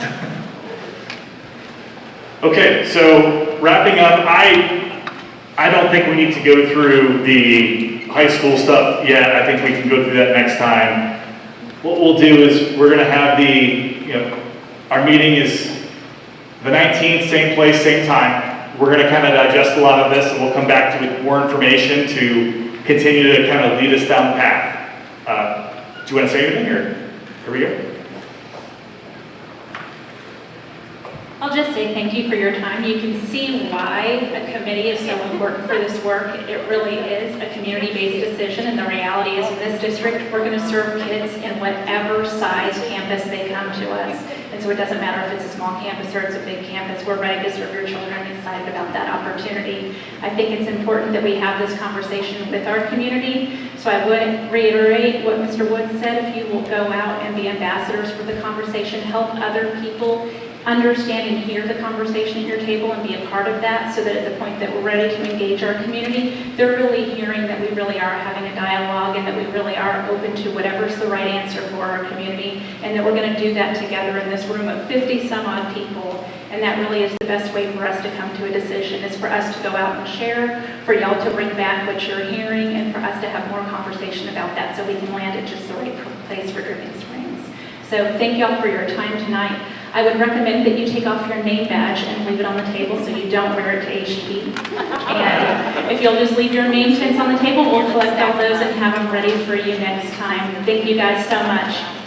Okay, so wrapping up, I don't think we need to go through the high school stuff yet. I think we can go through that next time. What we'll do is we're going to have our meeting is the 19th, same place, same time. We're going to kind of digest a lot of this and we'll come back to with more information to continue to kind of lead us down the path. Do you want to say anything, or here we go? I'll just say thank you for your time. You can see why a committee is so important for this work. It really is a community-based decision, and the reality is in this district, we're going to serve kids in whatever size campus they come to us. And so it doesn't matter if it's a small campus or it's a big campus, we're ready to serve your children and excited about that opportunity. I think it's important that we have this conversation with our community. So I would reiterate what Mr. Wood said, if you will go out and be ambassadors for the conversation, help other people understand and hear the conversation at your table and be a part of that, so that at the point that we're ready to engage our community, they're really hearing that we really are having a dialogue and that we really are open to whatever's the right answer for our community, and that we're going to do that together in this room of 50 some odd people. And that really is the best way for us to come to a decision, is for us to go out and share, for y'all to bring back what you're hearing, and for us to have more conversation about that so we can land at just the right place for Dripping Springs. So thank y'all for your time tonight. I would recommend that you take off your name badge and leave it on the table so you don't wear it to HEB. And if you'll just leave your name tags on the table, we'll collect all those and have them ready for you next time. Thank you guys so much.